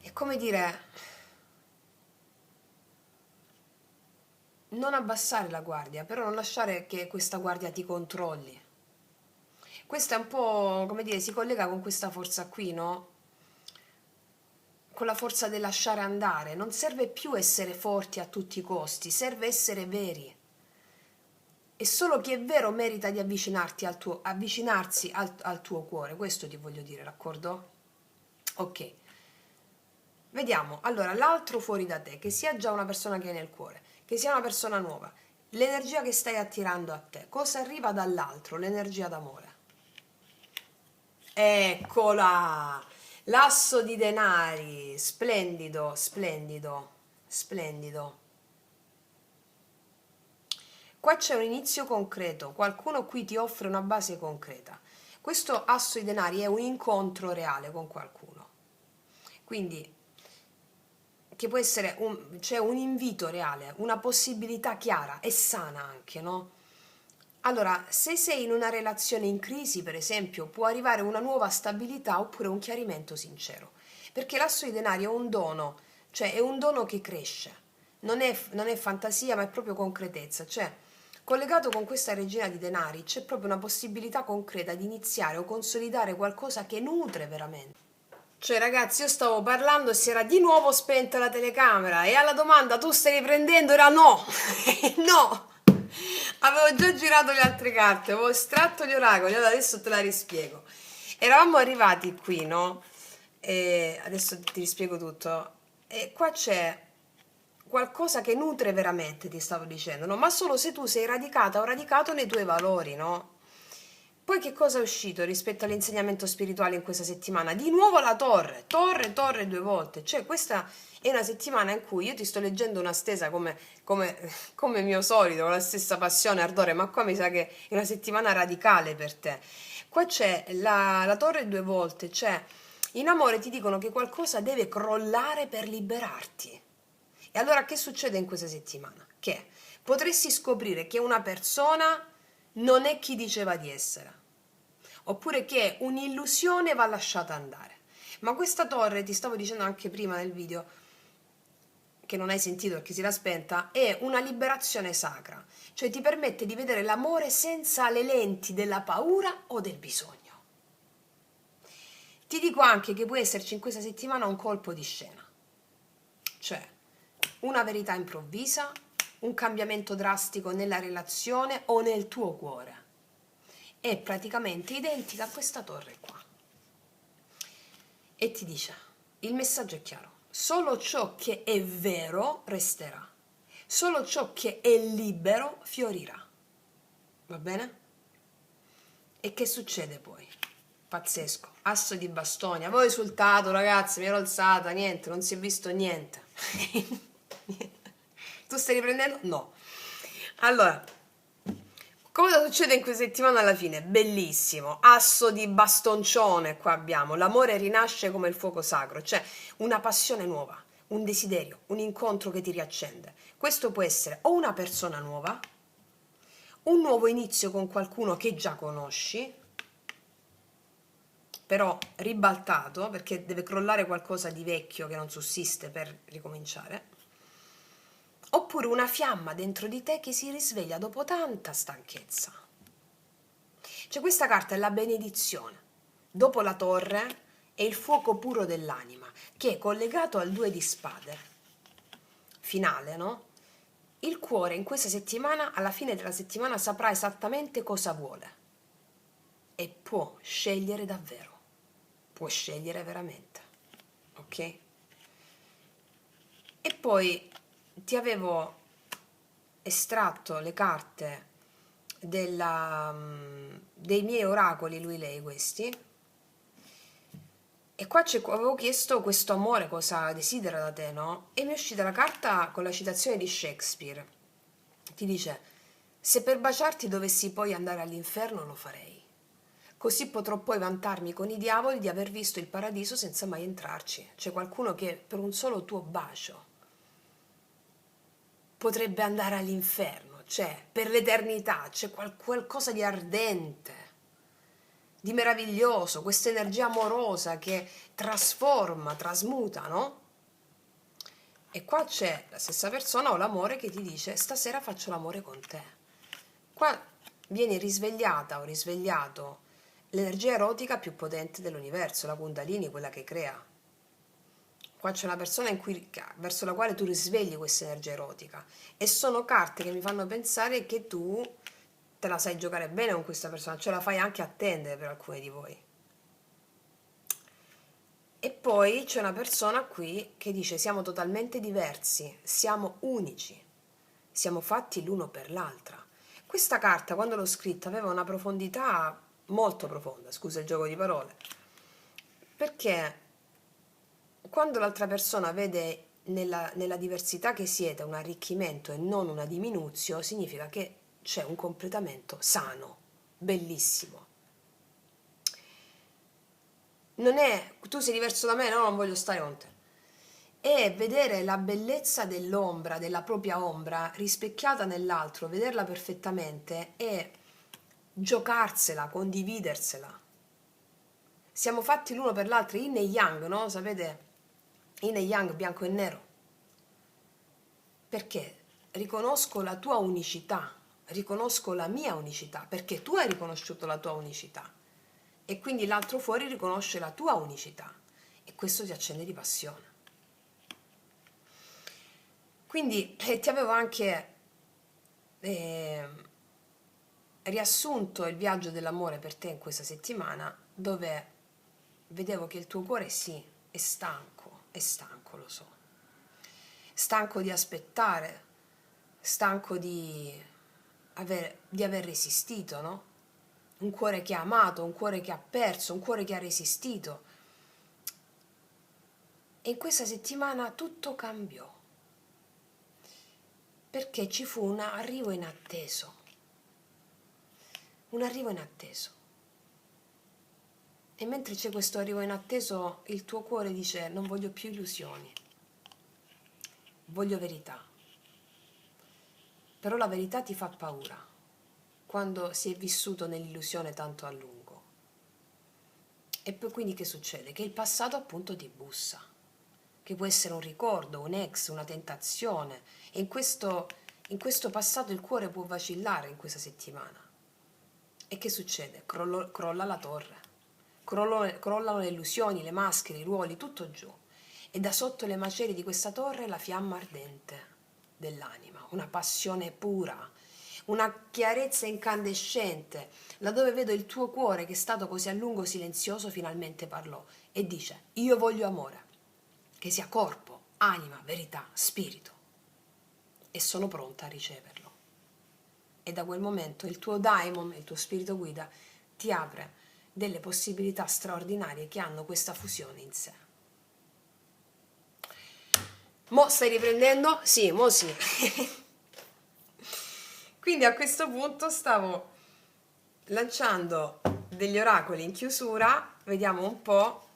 è come dire, non abbassare la guardia, però non lasciare che questa guardia ti controlli. Questa è un po', come dire, si collega con questa forza qui, no? Con la forza del lasciare andare. Non serve più essere forti a tutti i costi, serve essere veri. E solo chi è vero merita di avvicinarsi al tuo cuore, questo ti voglio dire, d'accordo? Ok. Vediamo, allora, l'altro fuori da te, che sia già una persona che hai nel cuore, che sia una persona nuova, l'energia che stai attirando a te, cosa arriva dall'altro, l'energia d'amore. Eccola! L'asso di denari, splendido, splendido, splendido. Qua c'è un inizio concreto, qualcuno qui ti offre una base concreta. Questo asso di denari è un incontro reale con qualcuno. Quindi che può essere c'è un invito reale, una possibilità chiara e sana anche, no? Allora, se sei in una relazione in crisi, per esempio, può arrivare una nuova stabilità oppure un chiarimento sincero. Perché l'asso di denari è un dono, cioè è un dono che cresce. Non è fantasia, ma è proprio concretezza. Cioè, collegato con questa regina di denari, c'è proprio una possibilità concreta di iniziare o consolidare qualcosa che nutre veramente. Cioè, ragazzi, io stavo parlando e si era di nuovo spenta la telecamera e alla domanda tu stai riprendendo era no, no, avevo già girato le altre carte, avevo estratto gli oracoli, allora adesso te la rispiego. Eravamo arrivati qui, no? E adesso ti rispiego tutto. E qua c'è qualcosa che nutre veramente, ti stavo dicendo, no? Ma solo se tu sei radicata o radicato nei tuoi valori, no? Poi che cosa è uscito rispetto all'insegnamento spirituale in questa settimana? Di nuovo la torre 2 volte. Cioè questa è una settimana in cui io ti sto leggendo una stesa come mio solito, con la stessa passione e ardore, ma qua mi sa che è una settimana radicale per te. Qua c'è la torre 2 volte, cioè in amore ti dicono che qualcosa deve crollare per liberarti. E allora che succede in questa settimana? Che potresti scoprire che una persona non è chi diceva di essere, oppure che un'illusione va lasciata andare. Ma questa torre, ti stavo dicendo anche prima nel video, che non hai sentito perché si era spenta, è una liberazione sacra, cioè ti permette di vedere l'amore senza le lenti della paura o del bisogno. Ti dico anche che può esserci in questa settimana un colpo di scena, cioè una verità improvvisa, un cambiamento drastico nella relazione o nel tuo cuore. È praticamente identica a questa torre qua. E ti dice, il messaggio è chiaro, solo ciò che è vero resterà, solo ciò che è libero fiorirà. Va bene? E che succede poi? Pazzesco, asso di bastoni, avevo esultato ragazzi, mi ero alzata, niente, non si è visto niente. Tu stai riprendendo? No. Allora, cosa succede in questa settimana alla fine? Bellissimo, asso di bastoncione qua abbiamo, l'amore rinasce come il fuoco sacro, cioè una passione nuova, un desiderio, un incontro che ti riaccende. Questo può essere o una persona nuova, un nuovo inizio con qualcuno che già conosci, però ribaltato, perché deve crollare qualcosa di vecchio che non sussiste per ricominciare, oppure una fiamma dentro di te che si risveglia dopo tanta stanchezza. Cioè questa carta è la benedizione, dopo la torre è il fuoco puro dell'anima, che è collegato al 2 di spade, finale, no? Il cuore in questa settimana, alla fine della settimana, saprà esattamente cosa vuole e può scegliere davvero, può scegliere veramente, ok? E poi ti avevo estratto le carte dei miei oracoli, lui, lei, questi, e qua avevo chiesto questo amore cosa desidera da te, no? E mi è uscita la carta con la citazione di Shakespeare. Ti dice, se per baciarti dovessi poi andare all'inferno lo farei. Così potrò poi vantarmi con i diavoli di aver visto il paradiso senza mai entrarci. C'è qualcuno che per un solo tuo bacio potrebbe andare all'inferno, cioè per l'eternità, c'è qualcosa di ardente, di meraviglioso, questa energia amorosa che trasforma, trasmuta, no? E qua c'è la stessa persona o l'amore che ti dice stasera faccio l'amore con te. Qua viene risvegliata o risvegliato l'energia erotica più potente dell'universo, la Kundalini, quella che crea. Qua c'è una persona verso la quale tu risvegli questa energia erotica, e sono carte che mi fanno pensare che tu te la sai giocare bene con questa persona, cioè la fai anche attendere per alcuni di voi. E poi c'è una persona qui che dice siamo totalmente diversi, siamo unici, siamo fatti l'uno per l'altra. Questa carta, quando l'ho scritta, aveva una profondità molto profonda, scusa il gioco di parole, perché quando l'altra persona vede nella diversità che siete un arricchimento e non una diminuzione, significa che c'è un completamento sano, bellissimo. Non è tu sei diverso da me, no, non voglio stare con te. È vedere la bellezza dell'ombra, della propria ombra, rispecchiata nell'altro, vederla perfettamente e giocarsela, condividersela. Siamo fatti l'uno per l'altro, yin e yang, no? Sapete? Yin e yang, bianco e nero. Perché riconosco la tua unicità, riconosco la mia unicità, perché tu hai riconosciuto la tua unicità e quindi l'altro fuori riconosce la tua unicità e questo ti accende di passione. Quindi ti avevo anche riassunto il viaggio dell'amore per te in questa settimana, dove vedevo che il tuo cuore sì, è stanco, lo so. Stanco di aspettare, stanco di aver resistito, no? un cuore che ha amato, un cuore che ha perso, un cuore che ha resistito. E in questa settimana tutto cambiò, perché ci fu un arrivo inatteso, un arrivo inatteso. E mentre c'è questo arrivo inatteso, il tuo cuore dice: non voglio più illusioni, voglio verità. Però la verità ti fa paura quando si è vissuto nell'illusione tanto a lungo. E poi quindi che succede? Che il passato appunto ti bussa, che può essere un ricordo, un ex, una tentazione. E in questo passato il cuore può vacillare in questa settimana. E che succede? Crolla la torre, crollano le illusioni, le maschere, i ruoli, tutto giù. E da sotto le macerie di questa torre la fiamma ardente dell'anima, una passione pura, una chiarezza incandescente, laddove vedo il tuo cuore che è stato così a lungo silenzioso finalmente parlò e dice: io voglio amore, che sia corpo, anima, verità, spirito, e sono pronta a riceverlo. E da quel momento il tuo daimon, il tuo spirito guida, ti apre delle possibilità straordinarie che hanno questa fusione in sé. Mo stai riprendendo? Sì, mo sì. Quindi a questo punto stavo lanciando degli oracoli in chiusura, vediamo un po'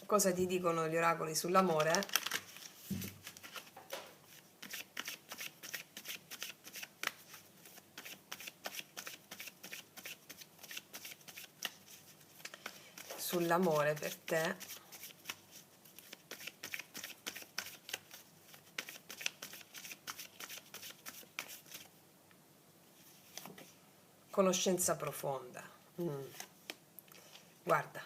cosa ti dicono gli oracoli sull'amore. Sull'amore per te. Conoscenza profonda. Guarda,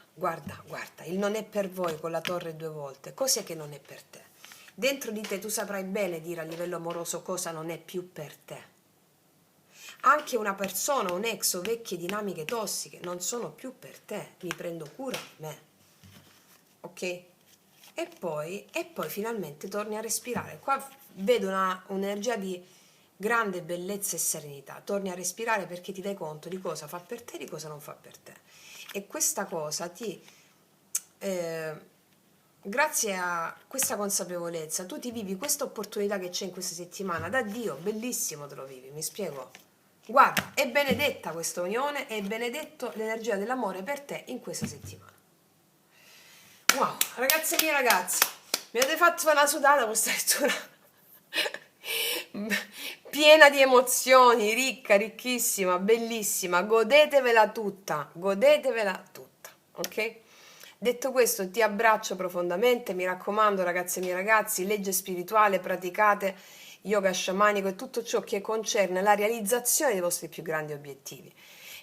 il non è per voi con la torre 2 volte. Cos'è che non è per te? Dentro di te tu saprai bene dire a livello amoroso cosa non è più per te. Anche una persona, un ex o vecchie dinamiche tossiche non sono più per te. Mi prendo cura di me. Ok? E poi finalmente torni a respirare. Qua vedo un'energia di grande bellezza e serenità. Torni a respirare perché ti dai conto di cosa fa per te e di cosa non fa per te. E questa cosa grazie a questa consapevolezza, tu ti vivi questa opportunità che c'è in questa settimana da Dio, bellissimo te lo vivi, mi spiego. Guarda, è benedetta questa unione, è benedetto l'energia dell'amore per te in questa settimana. Wow, ragazze mie ragazzi, mi avete fatto una sudata questa lettura piena di emozioni, ricca, ricchissima, bellissima, godetevela tutta, ok? Detto questo, ti abbraccio profondamente, mi raccomando ragazze e miei ragazzi, legge spirituale, praticate yoga sciamanico e tutto ciò che concerne la realizzazione dei vostri più grandi obiettivi.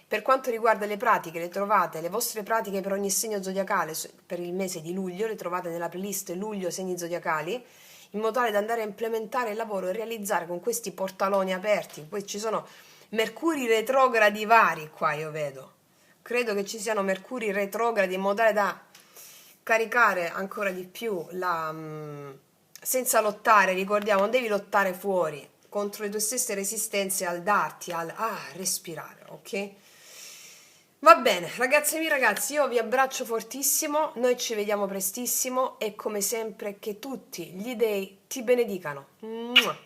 Per quanto riguarda le pratiche, le trovate, le vostre pratiche per ogni segno zodiacale per il mese di luglio, le trovate nella playlist luglio segni zodiacali, in modo tale da andare a implementare il lavoro e realizzare con questi portaloni aperti. Poi ci sono mercuri retrogradi vari qua, io vedo. Credo che ci siano mercuri retrogradi in modo tale da caricare ancora di più senza lottare, ricordiamo, non devi lottare fuori contro le tue stesse resistenze al darti, al respirare, ok? Va bene, ragazze e miei ragazzi, io vi abbraccio fortissimo, noi ci vediamo prestissimo e come sempre che tutti gli dei ti benedicano. Mua.